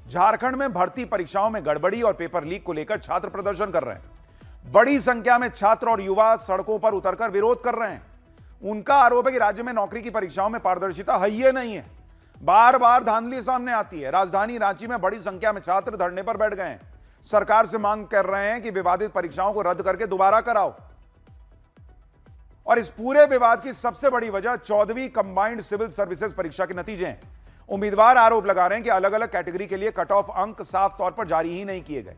झारखंड में भर्ती परीक्षाओं में गड़बड़ी और पेपर लीक को लेकर छात्र प्रदर्शन कर रहे हैं। बड़ी संख्या में छात्र और युवा सड़कों पर उतरकर विरोध कर रहे हैं। उनका आरोप है कि राज्य में नौकरी की परीक्षाओं में पारदर्शिता है ही नहीं है, बार बार धांधली सामने आती है। राजधानी रांची में बड़ी संख्या में छात्र धरने पर बैठ गए हैं, सरकार से मांग कर रहे हैं कि विवादित परीक्षाओं को रद्द करके दोबारा कराओ। और इस पूरे विवाद की सबसे बड़ी वजह 14वीं कंबाइंड सिविल सर्विसेज परीक्षा के नतीजे हैं। उम्मीदवार आरोप लगा रहे हैं कि अलग अलग कैटेगरी के लिए कट ऑफ अंक साफ तौर पर जारी ही नहीं किए गए।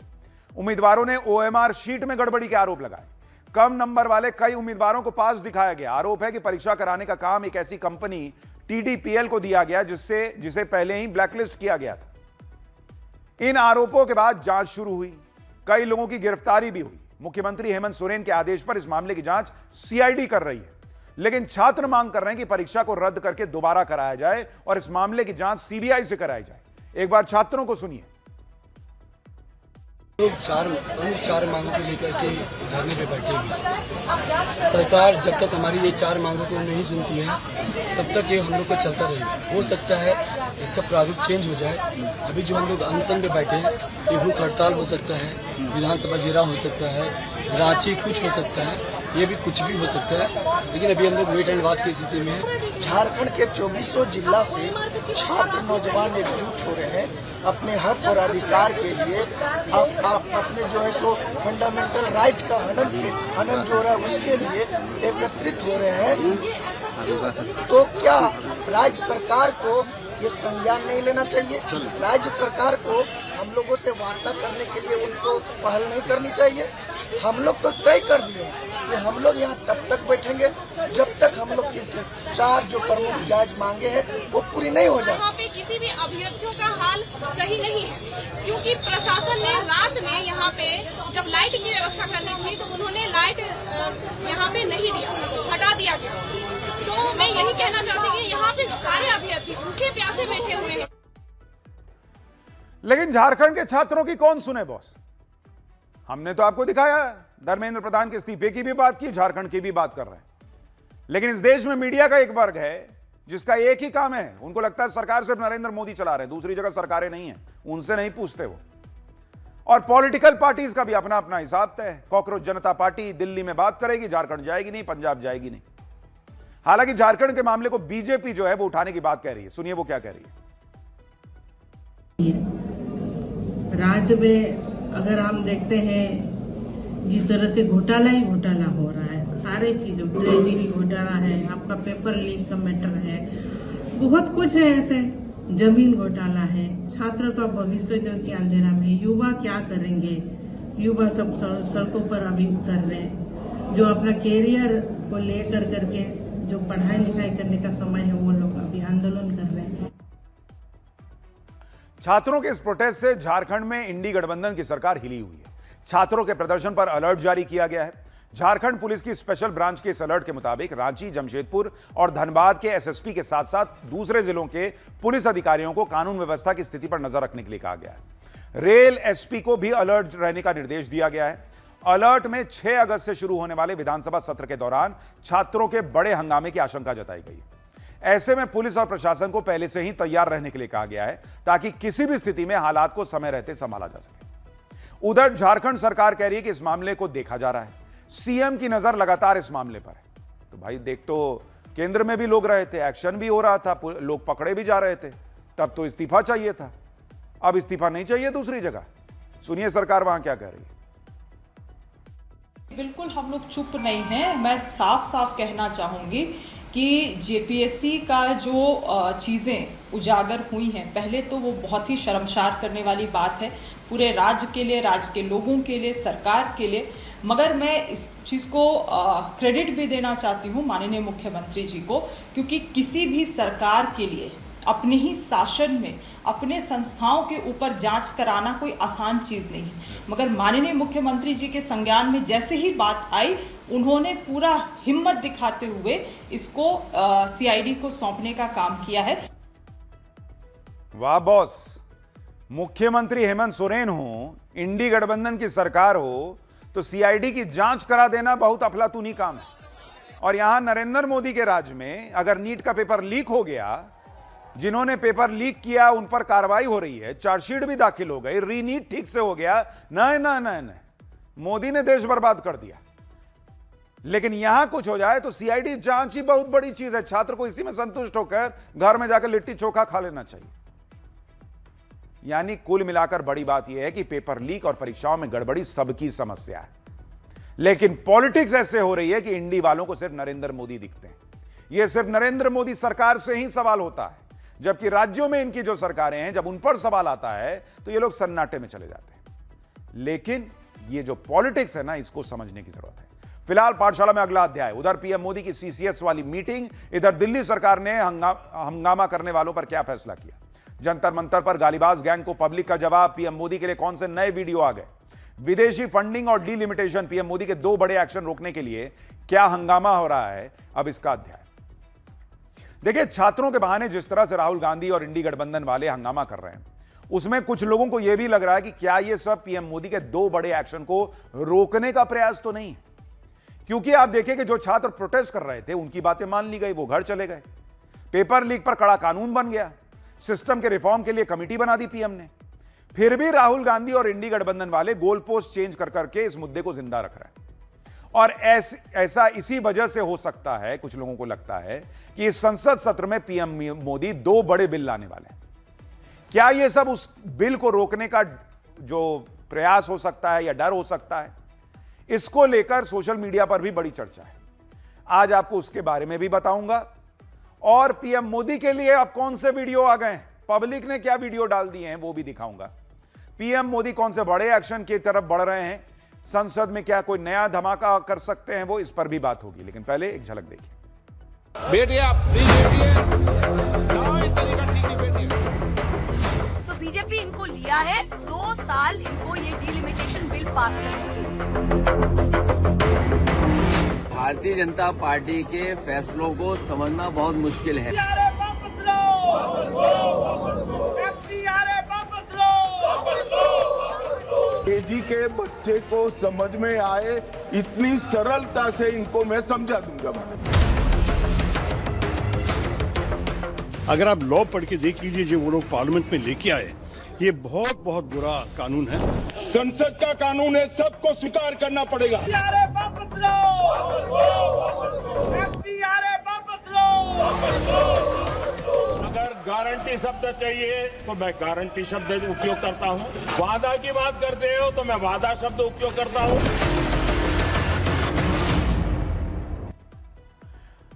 उम्मीदवारों ने ओएमआर शीट में गड़बड़ी के आरोप लगाए। कम नंबर वाले कई उम्मीदवारों को पास दिखाया गया। आरोप है कि परीक्षा कराने का काम एक ऐसी कंपनी TDPL को दिया गया जिसे पहले ही ब्लैकलिस्ट किया गया था। इन आरोपों के बाद जांच शुरू हुई, कई लोगों की गिरफ्तारी भी हुई। मुख्यमंत्री हेमंत सोरेन के आदेश पर इस मामले की जांच CID कर रही है, लेकिन छात्र मांग कर रहे हैं कि परीक्षा को रद्द करके दोबारा कराया जाए और इस मामले की जांच CBI से कराई जाए। एक बार छात्रों को सुनिए। लोग चार मांगों को लेकर के धरने पे बैठे हुए। सरकार जब तक हमारी ये 4 मांगों को नहीं सुनती है तब तक ये हम लोग को चलता रहेगा। हो सकता है इसका प्रारूप चेंज हो जाए। अभी जो हम लोग अनशन पे बैठे हैं, ये भूख हड़ताल हो सकता है, विधानसभा घेराव हो सकता है, रांची कुछ हो सकता है, ये भी कुछ भी हो सकता है, लेकिन अभी हम लोग वेट एंड वॉच की स्थिति में है। झारखंड के 2400 जिला से छात्र नौजवान एकजुट हो रहे हैं अपने हक और अधिकार के लिए। अपने जो है सो फंडामेंटल राइट का हनन जो हो रहा है उसके लिए एकत्रित हो रहे हैं। तो क्या राज्य सरकार को ये संज्ञान नहीं लेना चाहिए? राज्य सरकार को हम लोगों से वार्ता करने के लिए उनको पहल नहीं करनी चाहिए? हम लोग तो तय कर दिए कि हम लोग यहाँ तब तक बैठेंगे जब तक हम लोग की 4 जो प्रमुख जायज मांगे हैं वो पूरी नहीं हो जाए। यहाँ पे किसी भी अभ्यर्थियों का हाल सही नहीं है, क्योंकि प्रशासन ने रात में यहाँ पे जब लाइट की व्यवस्था करनी थी तो उन्होंने लाइट यहाँ पे नहीं दिया, हटा दिया गया। तो मैं यही कहना चाहती हूँ कि यहाँ पे सारे अभ्यर्थी भूखे प्यासे बैठे हुए हैं। लेकिन झारखंड के छात्रों की कौन सुने बॉस? हमने तो आपको दिखाया, धर्मेंद्र प्रधान के इस्तीफे की भी बात की, झारखंड की भी बात कर रहे हैं। लेकिन इस देश में मीडिया का एक वर्ग है जिसका एक ही काम है, उनको लगता है सरकार सिर्फ नरेंद्र मोदी चला रहे हैं, दूसरी जगह सरकारें नहीं है, उनसे नहीं पूछते वो। और पॉलिटिकल पार्टीज का भी अपना अपना हिसाब तय है। कॉकरोच जनता पार्टी दिल्ली में बात करेगी, झारखंड जाएगी नहीं, पंजाब जाएगी नहीं। हालांकि झारखंड के मामले को बीजेपी जो है वो उठाने की बात कह रही है। सुनिए वो क्या कह रही है। राज्य में अगर हम देखते हैं जिस तरह से घोटाला ही घोटाला हो रहा है, सारे चीजों, ट्रेजरी घोटाला है, आपका पेपर लीक का मैटर है, बहुत कुछ है ऐसे, जमीन घोटाला है, छात्र का भविष्य जो कि अंधेरा में, युवा क्या करेंगे, युवा सब सड़कों पर अभी उतर रहे हैं, जो अपना कैरियर को लेकर करके जो पढ़ाई लिखाई करने का समय है वो लोग अभी आंदोलन कर रहे हैं। छात्रों के इस प्रोटेस्ट से झारखंड में इंडी गठबंधन की सरकार हिली हुई है। छात्रों के प्रदर्शन पर अलर्ट जारी किया गया है। झारखंड पुलिस की स्पेशल ब्रांच के इस अलर्ट के मुताबिक रांची, जमशेदपुर और धनबाद के एसएसपी के साथ साथ दूसरे जिलों के पुलिस अधिकारियों को कानून व्यवस्था की स्थिति पर नजर रखने के लिए कहा गया है। रेल एसपी को भी अलर्ट रहने का निर्देश दिया गया है। अलर्ट में 6 अगस्त से शुरू होने वाले विधानसभा सत्र के दौरान छात्रों के बड़े हंगामे की आशंका जताई गई। ऐसे में पुलिस और प्रशासन को पहले से ही तैयार रहने के लिए कहा गया है ताकि किसी भी स्थिति में हालात को समय रहते संभाला जा सके। उधर झारखंड सरकार कह रही है कि इस मामले को देखा जा रहा है, सीएम की नजर लगातार इस मामले पर है। तो भाई देख, तो केंद्र में भी लोग रहे थे, एक्शन भी हो रहा था, लोग पकड़े भी जा रहे थे, तब तो इस्तीफा चाहिए था। अब इस्तीफा नहीं चाहिए दूसरी जगह। सुनिए सरकार वहां क्या कह रही है। बिल्कुल हम लोग चुप नहीं हैं। मैं साफ साफ कहना चाहूँगी कि जेपीएससी का जो चीज़ें उजागर हुई हैं, पहले तो वो बहुत ही शर्मसार करने वाली बात है पूरे राज्य के लिए, राज्य के लोगों के लिए, सरकार के लिए। मगर मैं इस चीज़ को क्रेडिट भी देना चाहती हूँ माननीय मुख्यमंत्री जी को, क्योंकि किसी भी सरकार के लिए अपने ही शासन में अपने संस्थाओं के ऊपर जांच कराना कोई आसान चीज़ नहीं है। मगर माननीय मुख्यमंत्री जी के संज्ञान में जैसे ही बात आई, उन्होंने पूरा हिम्मत दिखाते हुए इसको सीआईडी को सौंपने का काम किया है। वाह बॉस, मुख्यमंत्री हेमंत सोरेन हो, इंडी गठबंधन की सरकार हो, तो सीआईडी की जांच करा देना बहुत अफलातूनी काम है। और यहां नरेंद्र मोदी के राज में अगर नीट का पेपर लीक हो गया, जिन्होंने पेपर लीक किया उन पर कार्रवाई हो रही है, चार्जशीट भी दाखिल हो गई, रीनीट ठीक से हो गया, नहीं नहीं नहीं नहीं, मोदी ने देश बर्बाद कर दिया। लेकिन यहां कुछ हो जाए तो सीआईडी जांच ही बहुत बड़ी चीज है। छात्र को इसी में संतुष्ट होकर घर में जाकर लिट्टी चोखा खा लेना चाहिए। यानी कुल मिलाकर बड़ी बात यह है कि पेपर लीक और परीक्षाओं में गड़बड़ी सबकी समस्या है, लेकिन पॉलिटिक्स ऐसे हो रही है कि इंडी वालों को सिर्फ नरेंद्र मोदी दिखते हैं। यह सिर्फ नरेंद्र मोदी सरकार से ही सवाल होता है, जबकि राज्यों में इनकी जो सरकारें हैं, जब उन पर सवाल आता है तो ये लोग सन्नाटे में चले जाते हैं। लेकिन ये जो पॉलिटिक्स है ना, इसको समझने की जरूरत है। फिलहाल पाठशाला में अगला अध्याय। उधर पीएम मोदी की सीसीएस वाली मीटिंग, इधर दिल्ली सरकार ने हंगामा करने वालों पर क्या फैसला किया। जंतर मंतर पर गालीबाज गैंग को पब्लिक का जवाब। पीएम मोदी के लिए कौन से नए वीडियो आ गए। विदेशी फंडिंग और डीलिमिटेशन, पीएम मोदी के 2 बड़े एक्शन रोकने के लिए क्या हंगामा हो रहा है, अब इसका अध्याय देखिए। छात्रों के बहाने जिस तरह से राहुल गांधी और इंडी गठबंधन वाले हंगामा कर रहे हैं, उसमें कुछ लोगों को यह भी लग रहा है कि क्या यह सब पीएम मोदी के 2 बड़े एक्शन को रोकने का प्रयास तो नहीं। क्योंकि आप देखिए कि जो छात्र प्रोटेस्ट कर रहे थे उनकी बातें मान ली गई, वो घर चले गए। पेपर लीक पर कड़ा कानून बन गया, सिस्टम के रिफॉर्म के लिए कमेटी बना दी पीएम ने। फिर भी राहुल गांधी और इंडी गठबंधन वाले गोल पोस्ट चेंज कर करके इस मुद्दे को जिंदा रख रहे हैं। और ऐसा इसी वजह से हो सकता है, कुछ लोगों को लगता है कि इस संसद सत्र में पीएम मोदी 2 बड़े बिल लाने वाले हैं। क्या यह सब उस बिल को रोकने का जो प्रयास हो सकता है या डर हो सकता है, इसको लेकर सोशल मीडिया पर भी बड़ी चर्चा है। आज आपको उसके बारे में भी बताऊंगा। और पीएम मोदी के लिए अब कौन से वीडियो आ गए, पब्लिक ने क्या वीडियो डाल दिए हैं, वो भी दिखाऊंगा। पीएम मोदी कौन से बड़े एक्शन की तरफ बढ़ रहे हैं, संसद में क्या कोई नया धमाका कर सकते हैं, वो इस पर भी बात होगी। लेकिन पहले एक झलक देखिए। तो बीजेपी इनको लिया है 2 साल, इनको ये डीलिमिटेशन बिल पास करने के लिए। भारतीय जनता पार्टी के फैसलों को समझना बहुत मुश्किल है। केजी के बच्चे को समझ में आए, इतनी सरलता से इनको मैं समझा दूंगा। अगर आप लॉ पढ़ के देख लीजिए जो वो लोग पार्लियामेंट में लेके आए, ये बहुत बहुत बुरा कानून है। संसद का कानून है, सबको स्वीकार करना पड़ेगा। वापस लो, वापस लो। अगर गारंटी शब्द चाहिए तो मैं गारंटी शब्द उपयोग करता हूं। वादा की बात करते हो तो मैं वादा शब्द उपयोग करता हूं।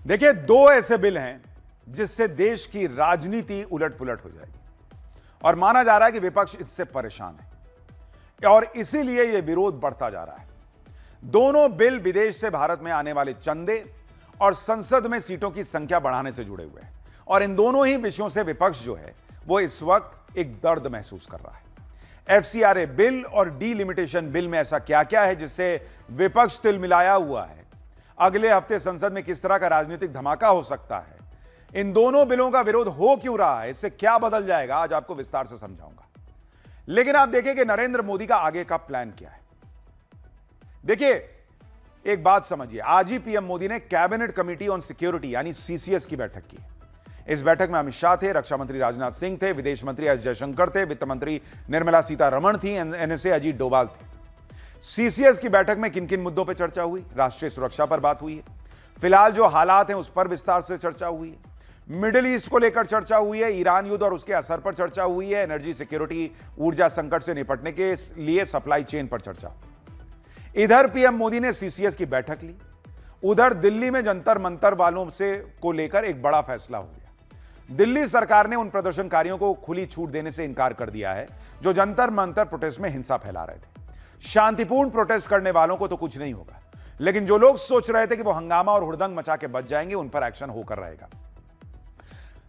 देखिए, दो ऐसे बिल हैं जिससे देश की राजनीति उलट-पुलट हो जाएगी और माना जा रहा है कि विपक्ष इससे परेशान है और इसीलिए यह विरोध बढ़ता जा रहा है। दोनों बिल विदेश से भारत में आने वाले चंदे और संसद में सीटों की संख्या बढ़ाने से जुड़े हुए हैं और इन दोनों ही विषयों से विपक्ष जो है वो इस वक्त एक दर्द महसूस कर रहा है। एफसीआरए बिल और डीलिमिटेशन बिल में ऐसा क्या क्या है जिससे विपक्ष तिलमिलाया हुआ है? अगले हफ्ते संसद में किस तरह का राजनीतिक धमाका हो सकता है? इन दोनों बिलों का विरोध हो क्यों रहा है? इससे क्या बदल जाएगा? आज आपको विस्तार से समझाऊंगा। लेकिन आप देखिए कि नरेंद्र मोदी का आगे का प्लान क्या है। देखिए, एक बात समझिए, आज ही पीएम मोदी ने कैबिनेट कमेटी ऑन सिक्योरिटी यानी सीसीएस की बैठक की। इस बैठक में अमित शाह थे, रक्षा मंत्री राजनाथ सिंह थे, विदेश मंत्री एस जयशंकर थे, वित्त मंत्री निर्मला सीतारमण थी, एनएसए अजीत डोभाल थे। सीसीएस की बैठक में किन किन मुद्दों पर चर्चा हुई? राष्ट्रीय सुरक्षा पर बात हुई है, फिलहाल जो हालात हैं उस पर विस्तार से चर्चा हुई है, मिडिल ईस्ट को लेकर चर्चा हुई है, ईरान युद्ध और उसके असर पर चर्चा हुई है, एनर्जी सिक्योरिटी, ऊर्जा संकट से निपटने के लिए सप्लाई चेन पर चर्चा। इधर पीएम मोदी ने सीसीएस की बैठक ली, उधर दिल्ली में जंतर मंतर वालों से को लेकर एक बड़ा फैसला हो गया। दिल्ली सरकार ने उन प्रदर्शनकारियों को खुली छूट देने से इनकार कर दिया है जो जंतर मंतर प्रोटेस्ट में हिंसा फैला रहे थे। शांतिपूर्ण प्रोटेस्ट करने वालों को तो कुछ नहीं होगा, लेकिन जो लोग सोच रहे थे कि वो हंगामा और हुड़दंग मचा के बच जाएंगे, उन पर एक्शन होकर रहेगा।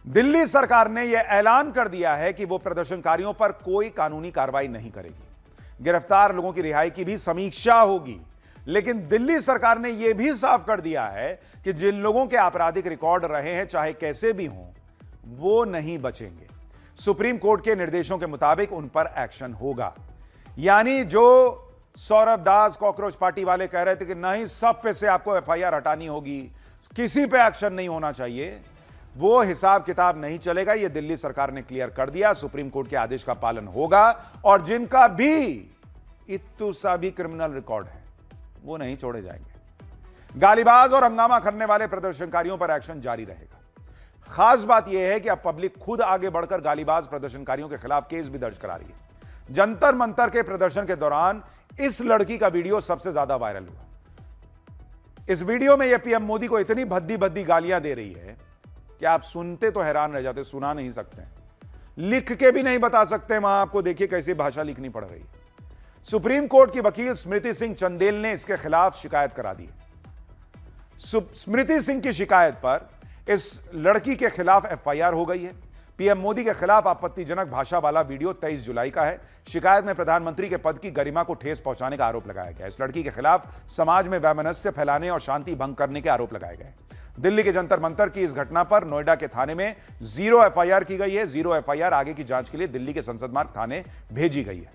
दिल्ली सरकार ने यह ऐलान कर दिया है कि वो प्रदर्शनकारियों पर कोई कानूनी कार्रवाई नहीं करेगी, गिरफ्तार लोगों की रिहाई की भी समीक्षा होगी। लेकिन दिल्ली सरकार ने यह भी साफ कर दिया है कि जिन लोगों के आपराधिक रिकॉर्ड रहे हैं, चाहे कैसे भी हों, वो नहीं बचेंगे। सुप्रीम कोर्ट के निर्देशों के मुताबिक उन पर एक्शन होगा। यानी जो सौरभ दास कॉकरोच पार्टी वाले कह रहे थे कि नहीं, सब पे से आपको एफआईआर हटानी होगी, किसी पे एक्शन नहीं होना चाहिए, वो हिसाब किताब नहीं चलेगा। ये दिल्ली सरकार ने क्लियर कर दिया। सुप्रीम कोर्ट के आदेश का पालन होगा और जिनका भी इत्तू सा भी क्रिमिनल रिकॉर्ड है वो नहीं छोड़े जाएंगे। गालीबाज और हंगामा करने वाले प्रदर्शनकारियों पर एक्शन जारी रहेगा। खास बात यह है कि अब पब्लिक खुद आगे बढ़कर गालीबाज प्रदर्शनकारियों के खिलाफ केस भी दर्ज करा रही है। जंतर मंतर के प्रदर्शन के दौरान इस लड़की का वीडियो सबसे ज्यादा वायरल हुआ। इस वीडियो में यह पीएम मोदी को इतनी भद्दी भद्दी गालियां दे रही है कि आप सुनते तो हैरान रह जाते, सुना नहीं सकते, लिख के भी नहीं बता सकते। वहां आपको देखिए कैसी भाषा लिखनी पड़ रही है। सुप्रीम कोर्ट की वकील स्मृति सिंह चंदेल ने इसके खिलाफ शिकायत करा दी है। स्मृति सिंह की शिकायत पर इस लड़की के खिलाफ एफआईआर हो गई है। पीएम मोदी के खिलाफ आपत्तिजनक भाषा वाला वीडियो 23 जुलाई का है। शिकायत में प्रधानमंत्री के पद की गरिमा को ठेस पहुंचाने का आरोप लगाया गया। इस लड़की के खिलाफ समाज में वैमनस्य फैलाने और शांति भंग करने के आरोप लगाए गए। दिल्ली के जंतर मंतर की इस घटना पर नोएडा के थाने में 0 एफआईआर की गई है। 0 एफआईआर आगे की जांच के लिए दिल्ली के संसद मार्ग थाने भेजी गई है।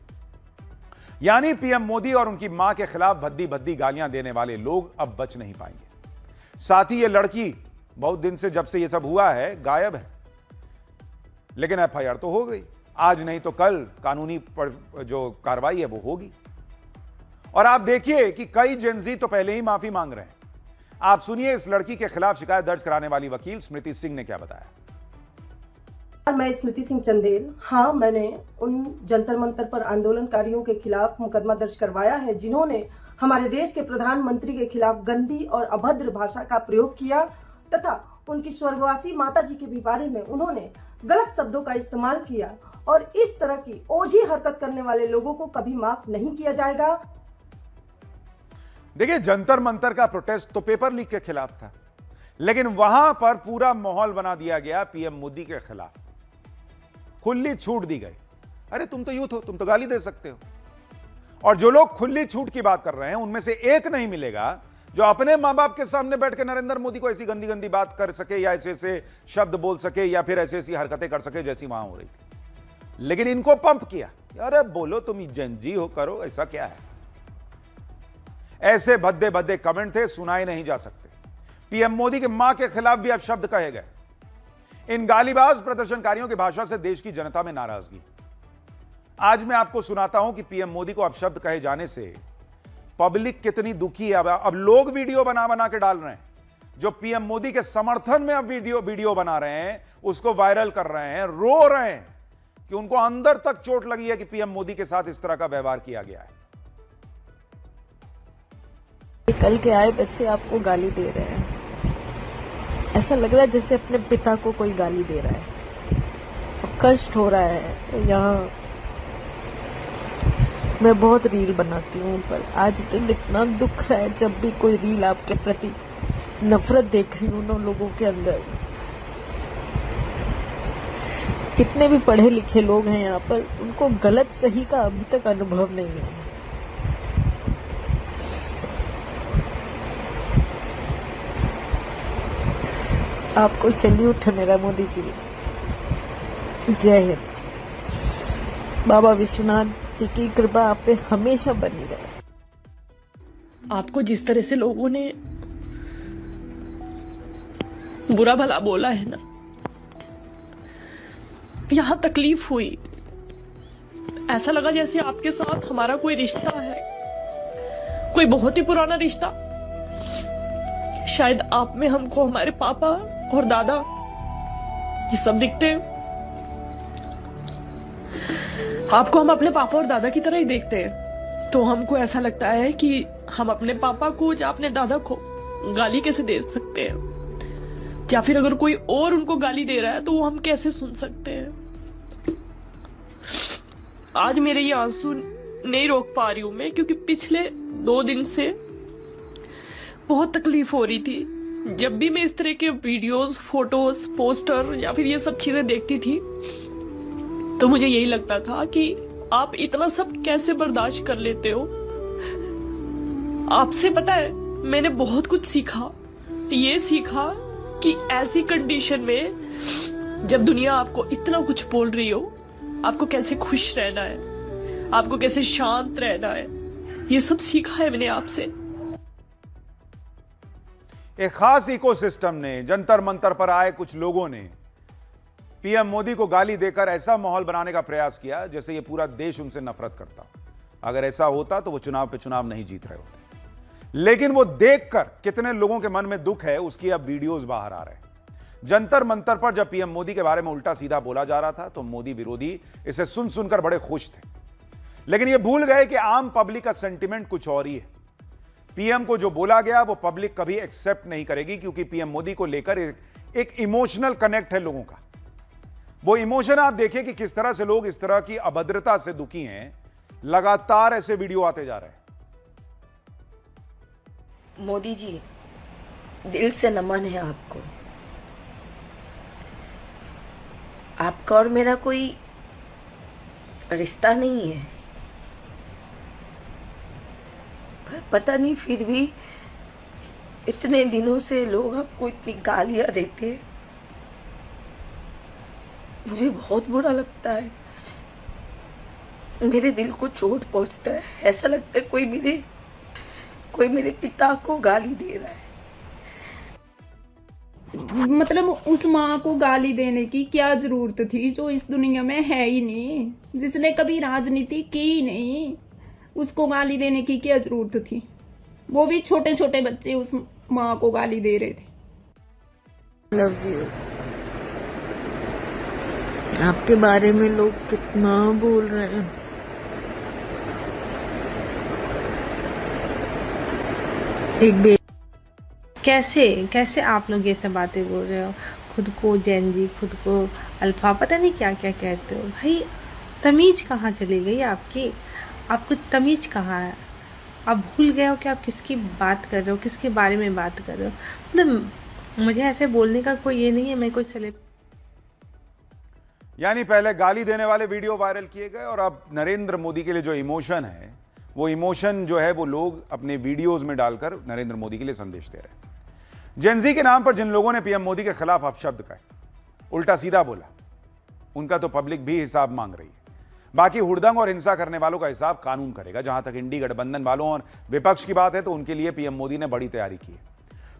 यानी पीएम मोदी और उनकी मां के खिलाफ भद्दी भद्दी गालियां देने वाले लोग अब बच नहीं पाएंगे। साथ ही यह लड़की बहुत दिन से, जब से यह सब हुआ है, गायब है, लेकिन एफआईआर तो हो गई। आज नहीं तो कल कानूनी जो कार्रवाई है वो होगी। और आप देखिए कि कई जेनजी तो पहले ही माफी मांग रहे हैं। आप सुनिए इस लड़की के खिलाफ शिकायत दर्ज कराने वाली वकील स्मृति सिंह ने क्या बताया। मैं स्मृति सिंह चंदेल, हाँ, मैंने उन जंतर मंतर पर आंदोलनकारियों के खिलाफ मुकदमा दर्ज करवाया है जिन्होंने हमारे देश के प्रधानमंत्री के खिलाफ गंदी और अभद्र भाषा का प्रयोग किया तथा उनकी स्वर्गवासी माता जी के भी बारे में उन्होंने गलत शब्दों का इस्तेमाल किया और इस तरह की ओझी हरकत करने वाले लोगों को कभी माफ नहीं किया जाएगा। देखिए, जंतर मंतर का प्रोटेस्ट तो पेपर लीक के खिलाफ था, लेकिन वहां पर पूरा माहौल बना दिया गया पीएम मोदी के खिलाफ। खुली छूट दी गई। अरे तुम तो यूथ हो, तुम तो गाली दे सकते हो। और जो लोग खुली छूट की बात कर रहे हैं उनमें से एक नहीं मिलेगा जो अपने मां बाप के सामने बैठ के नरेंद्र मोदी को ऐसी गंदी गंदी बात कर सके या ऐसे ऐसे शब्द बोल सके या फिर ऐसी ऐसी हरकतें कर सके जैसी वहां हो रही थी। लेकिन इनको पंप किया, अरे बोलो तुम जनजी हो, करो, ऐसा क्या है। ऐसे भद्दे भद्दे कमेंट थे, सुनाए नहीं जा सकते। पीएम मोदी के मां के खिलाफ भी अब शब्द कहे गए। इन गालीबाज प्रदर्शनकारियों की भाषा से देश की जनता में नाराजगी। आज मैं आपको सुनाता हूं कि पीएम मोदी को अपशब्द कहे जाने से पब्लिक कितनी दुखी है। अब लोग वीडियो बना बना के डाल रहे हैं, जो पीएम मोदी के समर्थन में अब वीडियो बना रहे हैं, उसको वायरल कर रहे हैं, रो रहे हैं कि उनको अंदर तक चोट लगी है कि पीएम मोदी के साथ इस तरह का व्यवहार किया गया है। कल के आए बच्चे आपको गाली दे रहे हैं, ऐसा लग रहा है जैसे अपने पिता को कोई गाली दे रहा है और कष्ट हो रहा है। यहाँ मैं बहुत रील बनाती हूँ, पर आज दिन इतना दुख रहा है जब भी कोई रील आपके प्रति नफरत देख रही हूँ उन लोगों के अंदर। कितने भी पढ़े लिखे लोग हैं यहाँ पर, उनको गलत सही का अभी तक अनुभव नहीं है। आपको सैल्यूट है मेरा मोदी जी। जय हिंद। बाबा विश्वनाथ जी की कृपा आप पे हमेशा बनी रहे। आपको जिस तरह से लोगों ने बुरा भला बोला है ना, यहाँ तकलीफ हुई। ऐसा लगा जैसे आपके साथ हमारा कोई रिश्ता है, कोई बहुत ही पुराना रिश्ता। शायद आप में हमको हमारे पापा और दादा ये सब दिखते हैं। आपको हम अपने पापा और दादा की तरह ही देखते हैं, तो हमको ऐसा लगता है कि हम अपने पापा को या अपने दादा को गाली कैसे दे सकते हैं, या फिर अगर कोई और उनको गाली दे रहा है तो वो हम कैसे सुन सकते हैं। आज मेरे ये आंसू नहीं रोक पा रही हूं मैं, क्योंकि पिछले 2 दिन से बहुत तकलीफ हो रही थी। जब भी मैं इस तरह के वीडियोस, फोटोज, पोस्टर या फिर ये सब चीजें देखती थी तो मुझे यही लगता था कि आप इतना सब कैसे बर्दाश्त कर लेते हो। आपसे पता है मैंने बहुत कुछ सीखा। ये सीखा कि ऐसी कंडीशन में जब दुनिया आपको इतना कुछ बोल रही हो, आपको कैसे खुश रहना है, आपको कैसे शांत रहना है। ये सब सीखा है मैंने आपसे। एक खास इकोसिस्टम ने, जंतर मंतर पर आए कुछ लोगों ने पीएम मोदी को गाली देकर ऐसा माहौल बनाने का प्रयास किया जैसे ये पूरा देश उनसे नफरत करता। अगर ऐसा होता तो वो चुनाव पे चुनाव नहीं जीत रहे होते। लेकिन वो देखकर कितने लोगों के मन में दुख है, उसकी अब वीडियोस बाहर आ रहे हैं। जंतर मंतर पर जब पीएम मोदी के बारे में उल्टा सीधा बोला जा रहा था तो मोदी विरोधी इसे सुन सुनकर बड़े खुश थे, लेकिन ये भूल गए कि आम पब्लिक का सेंटिमेंट कुछ और ही है। पीएम को जो बोला गया वो पब्लिक कभी एक्सेप्ट नहीं करेगी, क्योंकि पीएम मोदी को लेकर एक इमोशनल कनेक्ट है लोगों का। वो इमोशन आप देखिए कि किस तरह से लोग इस तरह की अभद्रता से दुखी हैं। लगातार ऐसे वीडियो आते जा रहे हैं। मोदी जी, दिल से नमन है आपको। आपका और मेरा कोई रिश्ता नहीं है, पर पता नहीं फिर भी इतने दिनों से लोग आपको इतनी गालियां देते हैं। मुझे बहुत बुरा लगता है, मेरे दिल को चोट पहुंचता है। ऐसा लगता है कोई मेरे पिता को गाली दे रहा है। मतलब उस माँ को गाली देने की क्या जरूरत थी जो इस दुनिया में है ही नहीं, जिसने कभी राजनीति की ही नहीं। उसको गाली देने की क्या जरूरत थी? वो भी छोटे छोटे बच्चे उस माँ को गाली दे रहे थे। Love you. आपके बारे में लोग कितना बोल रहे हैं। कैसे आप लोग ये सब बातें बोल रहे हो? खुद को जैन जी, खुद को अल्फा, पता नहीं क्या क्या कहते हो। भाई तमीज कहाँ चली गई आपकी? आपको तमीज कहाँ है? आप भूल गए हो कि आप किसकी बात कर रहे हो, किसके बारे में बात कर रहे हो। मतलब मुझे ऐसे बोलने का कोई ये नहीं है, मैं कोई सेलेब। यानी पहले गाली देने वाले वीडियो वायरल किए गए और अब नरेंद्र मोदी के लिए जो इमोशन है, वो इमोशन जो है वो लोग अपने वीडियोस में डालकर नरेंद्र मोदी के लिए संदेश दे रहे हैं। जेनजी के नाम पर जिन लोगों ने पीएम मोदी के खिलाफ अपशब्द कहे, उल्टा सीधा बोला, उनका तो पब्लिक भी हिसाब मांग रही है। बाकी हुड़दंग और हिंसा करने वालों का हिसाब कानून करेगा। जहां तक इंडी गठबंधन वालों और विपक्ष की बात है तो उनके लिए पीएम मोदी ने बड़ी तैयारी की है।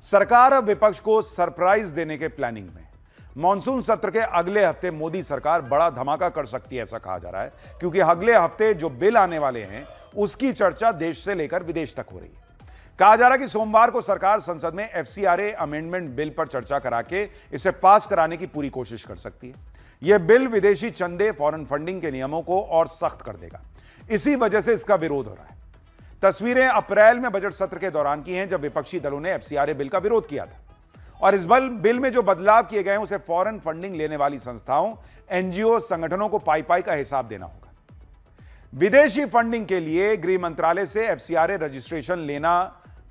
सरकार अब विपक्ष को सरप्राइज देने के प्लानिंग में। मॉनसून सत्र के अगले हफ्ते मोदी सरकार बड़ा धमाका कर सकती है, ऐसा कहा जा रहा है, क्योंकि अगले हफ्ते जो बिल आने वाले हैं उसकी चर्चा देश से लेकर विदेश तक हो रही है। कहा जा रहा है कि सोमवार को सरकार संसद में FCRA अमेंडमेंट बिल पर चर्चा करा के इसे पास कराने की पूरी कोशिश कर सकती है। यह बिल विदेशी चंदे, फॉरेन फंडिंग के नियमों को और सख्त कर देगा। इसी वजह से इसका विरोध हो रहा है। तस्वीरें अप्रैल में बजट सत्र के दौरान की हैं, जब विपक्षी दलों ने FCRA बिल का विरोध किया था, और इस बिल में जो बदलाव किए गए हैं उसे फॉरेन फंडिंग लेने वाली संस्थाओं, NGO, संगठनों को पाई का हिसाब देना होगा। विदेशी फंडिंग के लिए गृह मंत्रालय से FCRA रजिस्ट्रेशन लेना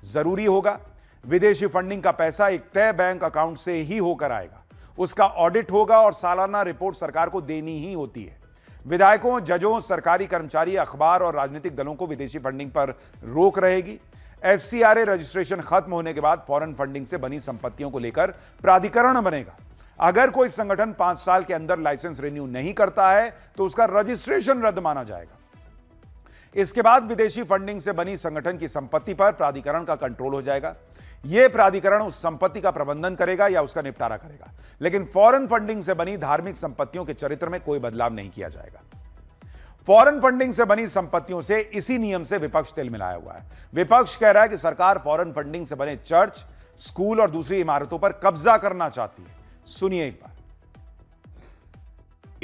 जरूरी होगा। विदेशी फंडिंग का पैसा एक तय बैंक अकाउंट से ही होकर आएगा, उसका ऑडिट होगा और सालाना रिपोर्ट सरकार को देनी ही होती है। विधायकों, जजों, सरकारी कर्मचारी, अखबार और राजनीतिक दलों को विदेशी फंडिंग पर रोक रहेगी। FCRA रजिस्ट्रेशन खत्म होने के बाद फॉरेन फंडिंग से बनी संपत्तियों को लेकर प्राधिकरण बनेगा। अगर कोई संगठन 5 साल के अंदर लाइसेंस रिन्यू नहीं करता है तो उसका रजिस्ट्रेशन रद्द माना जाएगा। इसके बाद विदेशी फंडिंग से बनी संगठन की संपत्ति पर प्राधिकरण का कंट्रोल हो जाएगा। यह प्राधिकरण उस संपत्ति का प्रबंधन करेगा या उसका निपटारा करेगा, लेकिन फॉरेन फंडिंग से बनी धार्मिक संपत्तियों के चरित्र में कोई बदलाव नहीं किया जाएगा। फॉरेन फंडिंग से बनी संपत्तियों से इसी नियम से विपक्ष तिल मिलाया हुआ है। विपक्ष कह रहा है कि सरकार फॉरेन फंडिंग से बने चर्च, स्कूल और दूसरी इमारतों पर कब्जा करना चाहती है। सुनिए एक बार।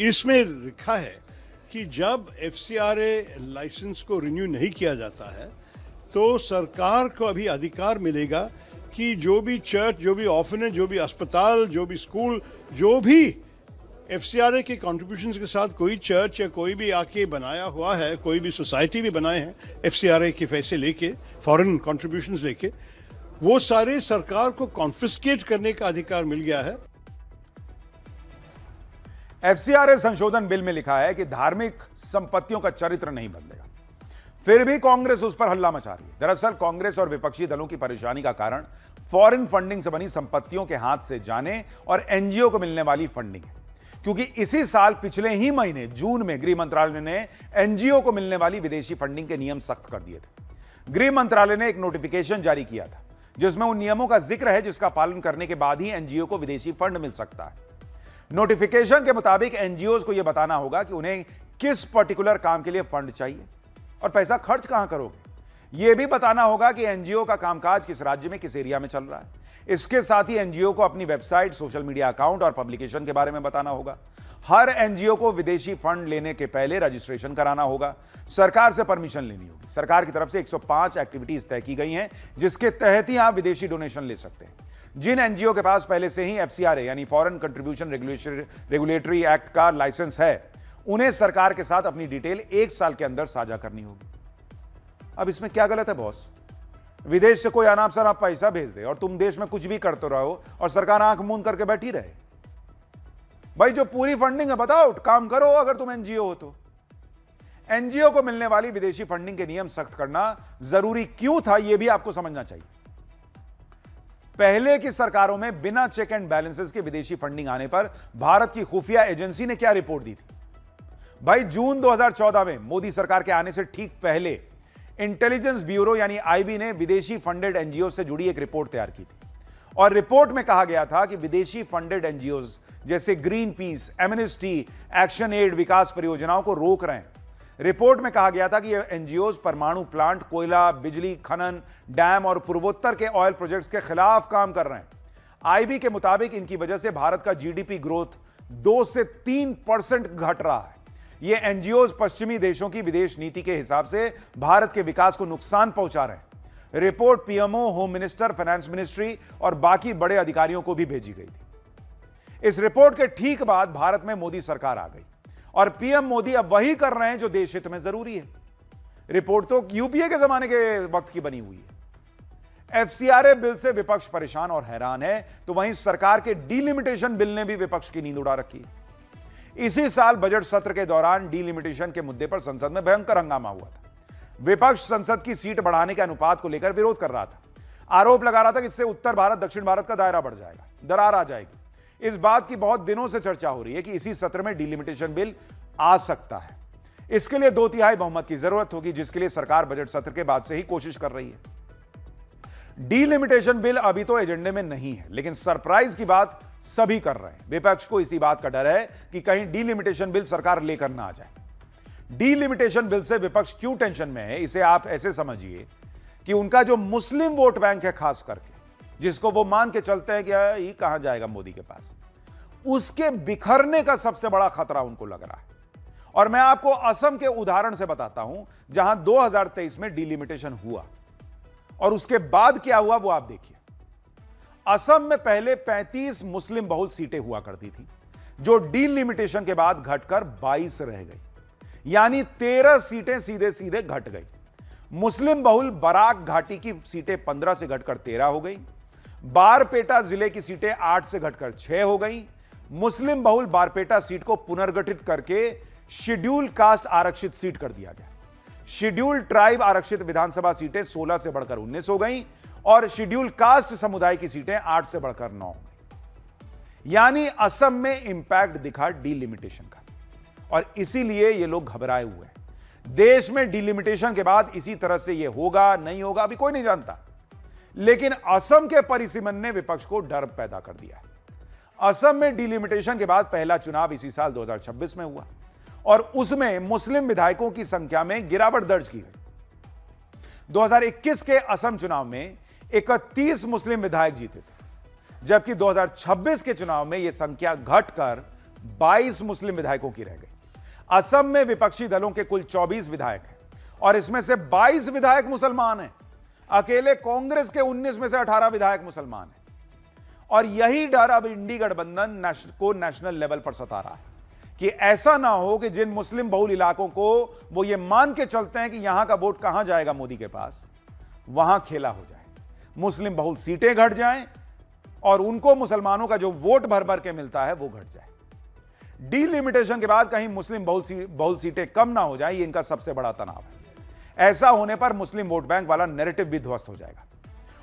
इसमें लिखा है कि जब FCRA लाइसेंस को रिन्यू नहीं किया जाता है तो सरकार को अभी अधिकार मिलेगा कि जो भी चर्च, जो भी ऑर्फनेज, जो भी अस्पताल, जो भी स्कूल, जो भी FCRA के कंट्रीब्यूशंस के साथ कोई चर्च या कोई भी आके बनाया हुआ है, कोई भी सोसाइटी भी बनाए हैं FCRA के पैसे लेके, फॉरेन कंट्रीब्यूशंस लेके, वो सारे सरकार को कॉन्फिस्केट करने का अधिकार मिल गया है। FCRA संशोधन बिल में लिखा है कि धार्मिक संपत्तियों का चरित्र नहीं बदलेगा। फिर भी कांग्रेस उस पर हल्ला मचा रही है। दरअसल कांग्रेस और विपक्षी दलों की परेशानी का कारण फॉरेन फंडिंग से बनी संपत्तियों के हाथ से जाने और NGO को मिलने वाली फंडिंग है, क्योंकि इसी साल पिछले ही महीने जून में गृह मंत्रालय ने NGO को मिलने वाली विदेशी फंडिंग के नियम सख्त कर दिए थे। गृह मंत्रालय ने एक नोटिफिकेशन जारी किया था जिसमें उन नियमों का जिक्र है जिसका पालन करने के बाद ही NGO को विदेशी फंड मिल सकता है। नोटिफिकेशन के मुताबिक NGOs को यह बताना होगा कि उन्हें किस पर्टिकुलर काम के लिए फंड चाहिए और पैसा खर्च कहां करोगे। यह भी बताना होगा कि NGO का कामकाज किस राज्य में, किस एरिया में चल रहा है। इसके साथ ही NGO को अपनी वेबसाइट, सोशल मीडिया अकाउंट और पब्लिकेशन के बारे में बताना होगा। हर NGO को विदेशी फंड लेने के पहले रजिस्ट्रेशन कराना होगा, सरकार से परमिशन लेनी होगी। सरकार की तरफ से 105 एक्टिविटीज तय की गई हैं जिसके तहत ही आप विदेशी डोनेशन ले सकते हैं। जिन NGO के पास पहले से ही FCRA यानी फॉरेन कंट्रीब्यूशन रेगुलेटरी एक्ट का लाइसेंस है, उन्हें सरकार के साथ अपनी डिटेल 1 साल के अंदर साझा करनी होगी। अब इसमें क्या गलत है बॉस? विदेश से कोई अनाप शनाप पैसा भेज दे और तुम देश में कुछ भी करते रहो और सरकार आंख मूंद करके बैठी रहे। भाई जो पूरी फंडिंग है बताओ, काम करो। अगर तुम NGO हो तो NGO को मिलने वाली विदेशी फंडिंग के नियम सख्त करना जरूरी क्यों था, यह भी आपको समझना चाहिए। पहले की सरकारों में बिना चेक एंड बैलेंसेस के विदेशी फंडिंग आने पर भारत की खुफिया एजेंसी ने क्या रिपोर्ट दी थी? भाई जून 2014 में मोदी सरकार के आने से ठीक पहले इंटेलिजेंस ब्यूरो यानी IB ने विदेशी फंडेड NGO से जुड़ी एक रिपोर्ट तैयार की थी और रिपोर्ट में कहा गया था कि विदेशी फंडेड NGOs जैसे Greenpeace, Amnesty, Action Aid विकास परियोजनाओं को रोक रहे हैं। रिपोर्ट में कहा गया था कि ये NGOs परमाणु प्लांट, कोयला, बिजली, खनन, डैम और पूर्वोत्तर के ऑयल प्रोजेक्ट्स के खिलाफ काम कर रहे हैं। IB के मुताबिक इनकी वजह से भारत का GDP ग्रोथ 2 से 3% घट रहा है। ये NGOs पश्चिमी देशों की विदेश नीति के हिसाब से भारत के विकास को नुकसान पहुंचा रहे हैं। Report PMO, home minister, finance ministry और बाकी बड़े अधिकारियों को भी भेजी गई थी। इस रिपोर्ट के ठीक बाद भारत में मोदी सरकार आ गई और PM मोदी अब वही कर रहे हैं जो देश हित में जरूरी है। रिपोर्ट तो UPA के जमाने के वक्त की बनी हुई है। FCRA बिल से विपक्ष परेशान और हैरान है, तो वहीं सरकार के डीलिमिटेशन बिल ने भी विपक्ष की नींद उड़ा रखी है। इसी साल बजट सत्र के दौरान डीलिमिटेशन के मुद्दे पर संसद में भयंकर हंगामा हुआ था। विपक्ष संसद की सीट बढ़ाने के अनुपात को लेकर विरोध कर रहा था। आरोप लगा रहा था कि इससे उत्तर भारत, दक्षिण भारत का दायरा बढ़ जाएगा, दरार आ जाएगी। इस बात की बहुत दिनों से चर्चा हो रही है कि इसी सत्र में डीलिमिटेशन बिल आ सकता है। इसके लिए 2/3 बहुमत की जरूरत होगी, जिसके लिए सरकार बजट सत्र के बाद से ही कोशिश कर रही है। डीलिमिटेशन बिल अभी तो एजेंडे में नहीं है, लेकिन सरप्राइज की बात सभी कर रहे हैं। विपक्ष को इसी बात का डर है कि कहीं डीलिमिटेशन बिल सरकार लेकर ना आ जाए। डीलिमिटेशन बिल से विपक्ष क्यों टेंशन में है, इसे आप ऐसे समझिए कि उनका जो मुस्लिम वोट बैंक है, खास करके जिसको वो मान के चलते हैं कि ये कहां जाएगा मोदी के पास, उसके बिखरने का सबसे बड़ा खतरा उनको लग रहा है। और मैं आपको असम के उदाहरण से बताता हूं, जहां 2023 में डीलिमिटेशन हुआ और उसके बाद क्या हुआ वो आप देखिए। असम में पहले 35 मुस्लिम बहुल सीटें हुआ करती थी, जो डीलिमिटेशन के बाद घटकर 22 रह गई, यानी 13 सीटें सीधे सीधे घट गई। मुस्लिम बहुल बराक घाटी की सीटें 15 से घटकर 13 हो गई। बारपेटा जिले की सीटें 8 से घटकर 6 हो गई। मुस्लिम बहुल बारपेटा सीट को पुनर्गठित करके शेड्यूल कास्ट आरक्षित सीट कर दिया गया। शेड्यूल ट्राइब आरक्षित विधानसभा सीटें 16 से बढ़कर 19 हो गई और शेड्यूल कास्ट समुदाय की सीटें 8 से बढ़कर 9 हो गई। यानी असम में इंपैक्ट दिखा डीलिमिटेशन का, और इसीलिए ये लोग घबराए हुए हैं। देश में डीलिमिटेशन के बाद इसी तरह से ये होगा नहीं होगा अभी कोई नहीं जानता, लेकिन असम के परिसीमन ने विपक्ष को डर पैदा कर दिया। असम में डीलिमिटेशन के बाद पहला चुनाव इसी साल 2026 में हुआ और उसमें मुस्लिम विधायकों की संख्या में गिरावट दर्ज की गई। 2021 के असम चुनाव में 31 मुस्लिम विधायक जीते थे, जबकि 2026 के चुनाव में यह संख्या घटकर 22 मुस्लिम विधायकों की रह गई। असम में विपक्षी दलों के कुल 24 विधायक हैं और इसमें से 22 विधायक मुसलमान हैं। अकेले कांग्रेस के 19 में से 18 विधायक मुसलमान हैं। और यही डर अब इंडी गठबंधन को नेशनल लेवल पर सता रहा है कि ऐसा ना हो कि जिन मुस्लिम बहुल इलाकों को वो ये मान के चलते हैं कि यहां का वोट कहां जाएगा मोदी के पास, वहां खेला हो जाए, मुस्लिम बहुल सीटें घट जाएं और उनको मुसलमानों का जो वोट भर भर के मिलता है वो घट जाए। डीलिमिटेशन के बाद कहीं मुस्लिम बहुल सीटें कम ना हो जाए, ये इनका सबसे बड़ा तनाव है। ऐसा होने पर मुस्लिम वोट बैंक वाला नैरेटिव भी ध्वस्त हो जाएगा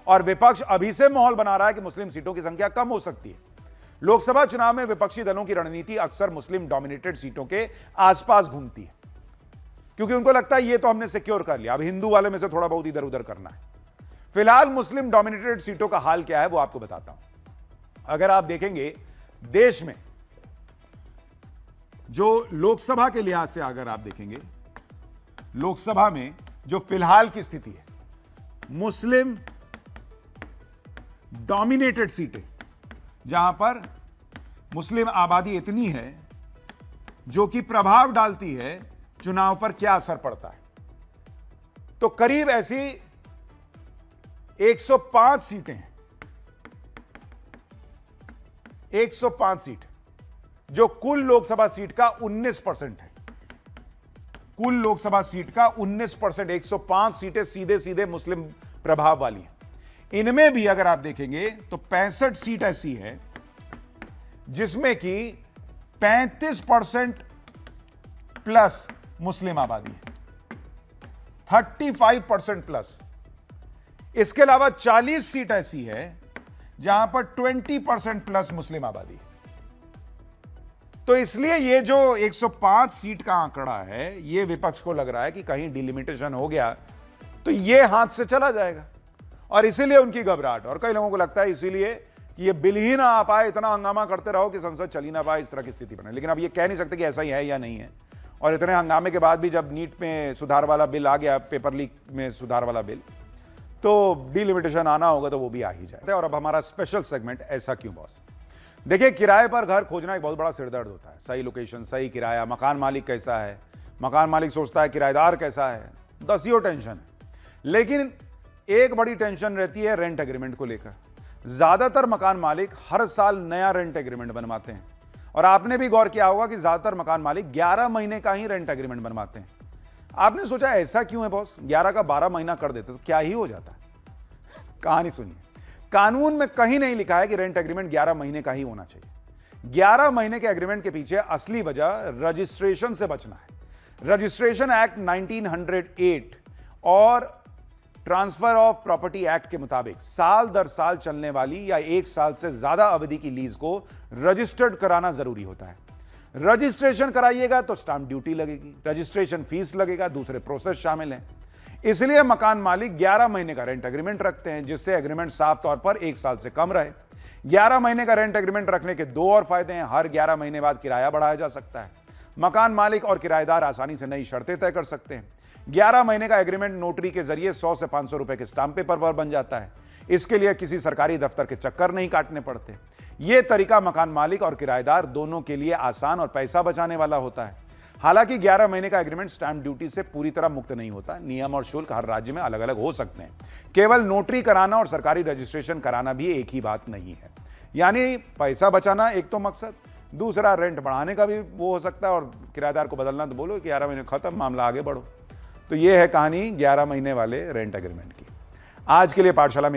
और विपक्ष अभी से माहौल बना रहा है कि मुस्लिम सीटों की संख्या कम हो सकती है। लोकसभा चुनाव में विपक्षी दलों की रणनीति अक्सर मुस्लिम डोमिनेटेड सीटों के आसपास घूमती है, क्योंकि उनको लगता है ये तो हमने सिक्योर कर लिया, अब हिंदू वाले में से थोड़ा बहुत इधर उधर करना है। फिलहाल मुस्लिम डोमिनेटेड सीटों का हाल क्या है वो आपको बताता हूं। अगर आप देखेंगे देश में जो लोकसभा के लिहाज से अगर आप देखेंगे, लोकसभा में जो फिलहाल की स्थिति है, मुस्लिम डोमिनेटेड सीटें जहां पर मुस्लिम आबादी इतनी है जो कि प्रभाव डालती है चुनाव पर क्या असर पड़ता है, तो करीब ऐसी 105 सीटें हैं। 105 सीट जो कुल लोकसभा सीट का 19% है। कुल लोकसभा सीट का 19%, 105 सीटें सीधे सीधे मुस्लिम प्रभाव वाली हैं। इनमें भी अगर आप देखेंगे तो 65 सीट ऐसी है जिसमें कि 35% प्लस मुस्लिम आबादी है, 35% प्लस। इसके अलावा 40 सीट ऐसी है जहां पर 20% प्लस मुस्लिम आबादी है। तो इसलिए ये जो 105 सीट का आंकड़ा है, ये विपक्ष को लग रहा है कि कहीं डिलिमिटेशन हो गया तो ये हाथ से चला जाएगा, और इसीलिए उनकी घबराहट। और कई लोगों को लगता है इसीलिए कि ये बिल ही ना आ पाए, इतना हंगामा करते रहो कि संसद चली ना पाए, इस तरह की स्थिति बने। लेकिन अब ये कह नहीं सकते कि ऐसा ही है या नहीं है। और इतने हंगामे के बाद भी जब नीट में सुधार वाला बिल आ गया, पेपर लीक में सुधार वाला बिल, तो डिलिमिटेशन आना होगा तो वो भी आ ही जाए। और अब हमारा स्पेशल सेगमेंट ऐसा क्यों बॉस। देखिए, किराए पर घर खोजना एक बहुत बड़ा सिरदर्द होता है। सही लोकेशन, सही किराया, मकान मालिक कैसा है, मकान मालिक सोचता है किराएदार कैसा है, दसियों टेंशन है। लेकिन एक बड़ी टेंशन रहती है रेंट एग्रीमेंट को लेकर। ज्यादातर मकान मालिक हर साल नया रेंट एग्रीमेंट बनवाते हैं, और आपने भी गौर किया होगा कि ज्यादातर मकान मालिक 11 महीने का ही रेंट एग्रीमेंट बनवाते हैं। आपने सोचा ऐसा क्यों है बॉस, 11 का 12 महीना कर देते तो क्या ही हो जाता। कहानी सुनिए, कानून में कहीं नहीं लिखा है कि रेंट एग्रीमेंट 11 महीने का ही होना चाहिए। 11 महीने के एग्रीमेंट के पीछे असली वजह रजिस्ट्रेशन से बचना है। रजिस्ट्रेशन एक्ट 1908 और ट्रांसफर ऑफ प्रॉपर्टी एक्ट के मुताबिक साल दर साल चलने वाली या 1 साल से ज्यादा अवधि की लीज को रजिस्टर्ड कराना जरूरी होता है। रजिस्ट्रेशन कराइएगा तो स्टाम्प ड्यूटी लगेगी, रजिस्ट्रेशन फीस लगेगा, दूसरे प्रोसेस शामिल हैं। इसलिए मकान मालिक 11 महीने का रेंट एग्रीमेंट रखते हैं, जिससे एग्रीमेंट साफ तौर पर 1 साल से कम रहे। 11 महीने का रेंट एग्रीमेंट रखने के 2 और फायदे हैं। हर 11 महीने बाद किराया बढ़ाया जा सकता है। मकान मालिक और किराएदार आसानी से नई शर्तें तय कर सकते हैं। 11 महीने का एग्रीमेंट नोटरी के जरिए 100 से 500 रुपए के स्टाम्प पेपर पर बन जाता है। इसके लिए किसी सरकारी दफ्तर के चक्कर नहीं काटने पड़ते। यह तरीका मकान मालिक और किराएदार दोनों के लिए आसान और पैसा बचाने वाला होता है। हालांकि 11 महीने का एग्रीमेंट स्टैंप ड्यूटी से पूरी तरह मुक्त नहीं होता। नियम और शुल्क हर राज्य में अलग अलग हो सकते हैं। केवल नोटरी कराना और सरकारी रजिस्ट्रेशन कराना भी एक ही बात नहीं है। यानी पैसा बचाना एक तो मकसद, दूसरा रेंट बढ़ाने का भी वो हो सकता है, और किराएदार को बदलना तो बोलो 11 महीने खत्म, मामला आगे बढ़ो। तो ये है कहानी 11 महीने वाले रेंट एग्रीमेंट की। आज के लिए पाठशाला में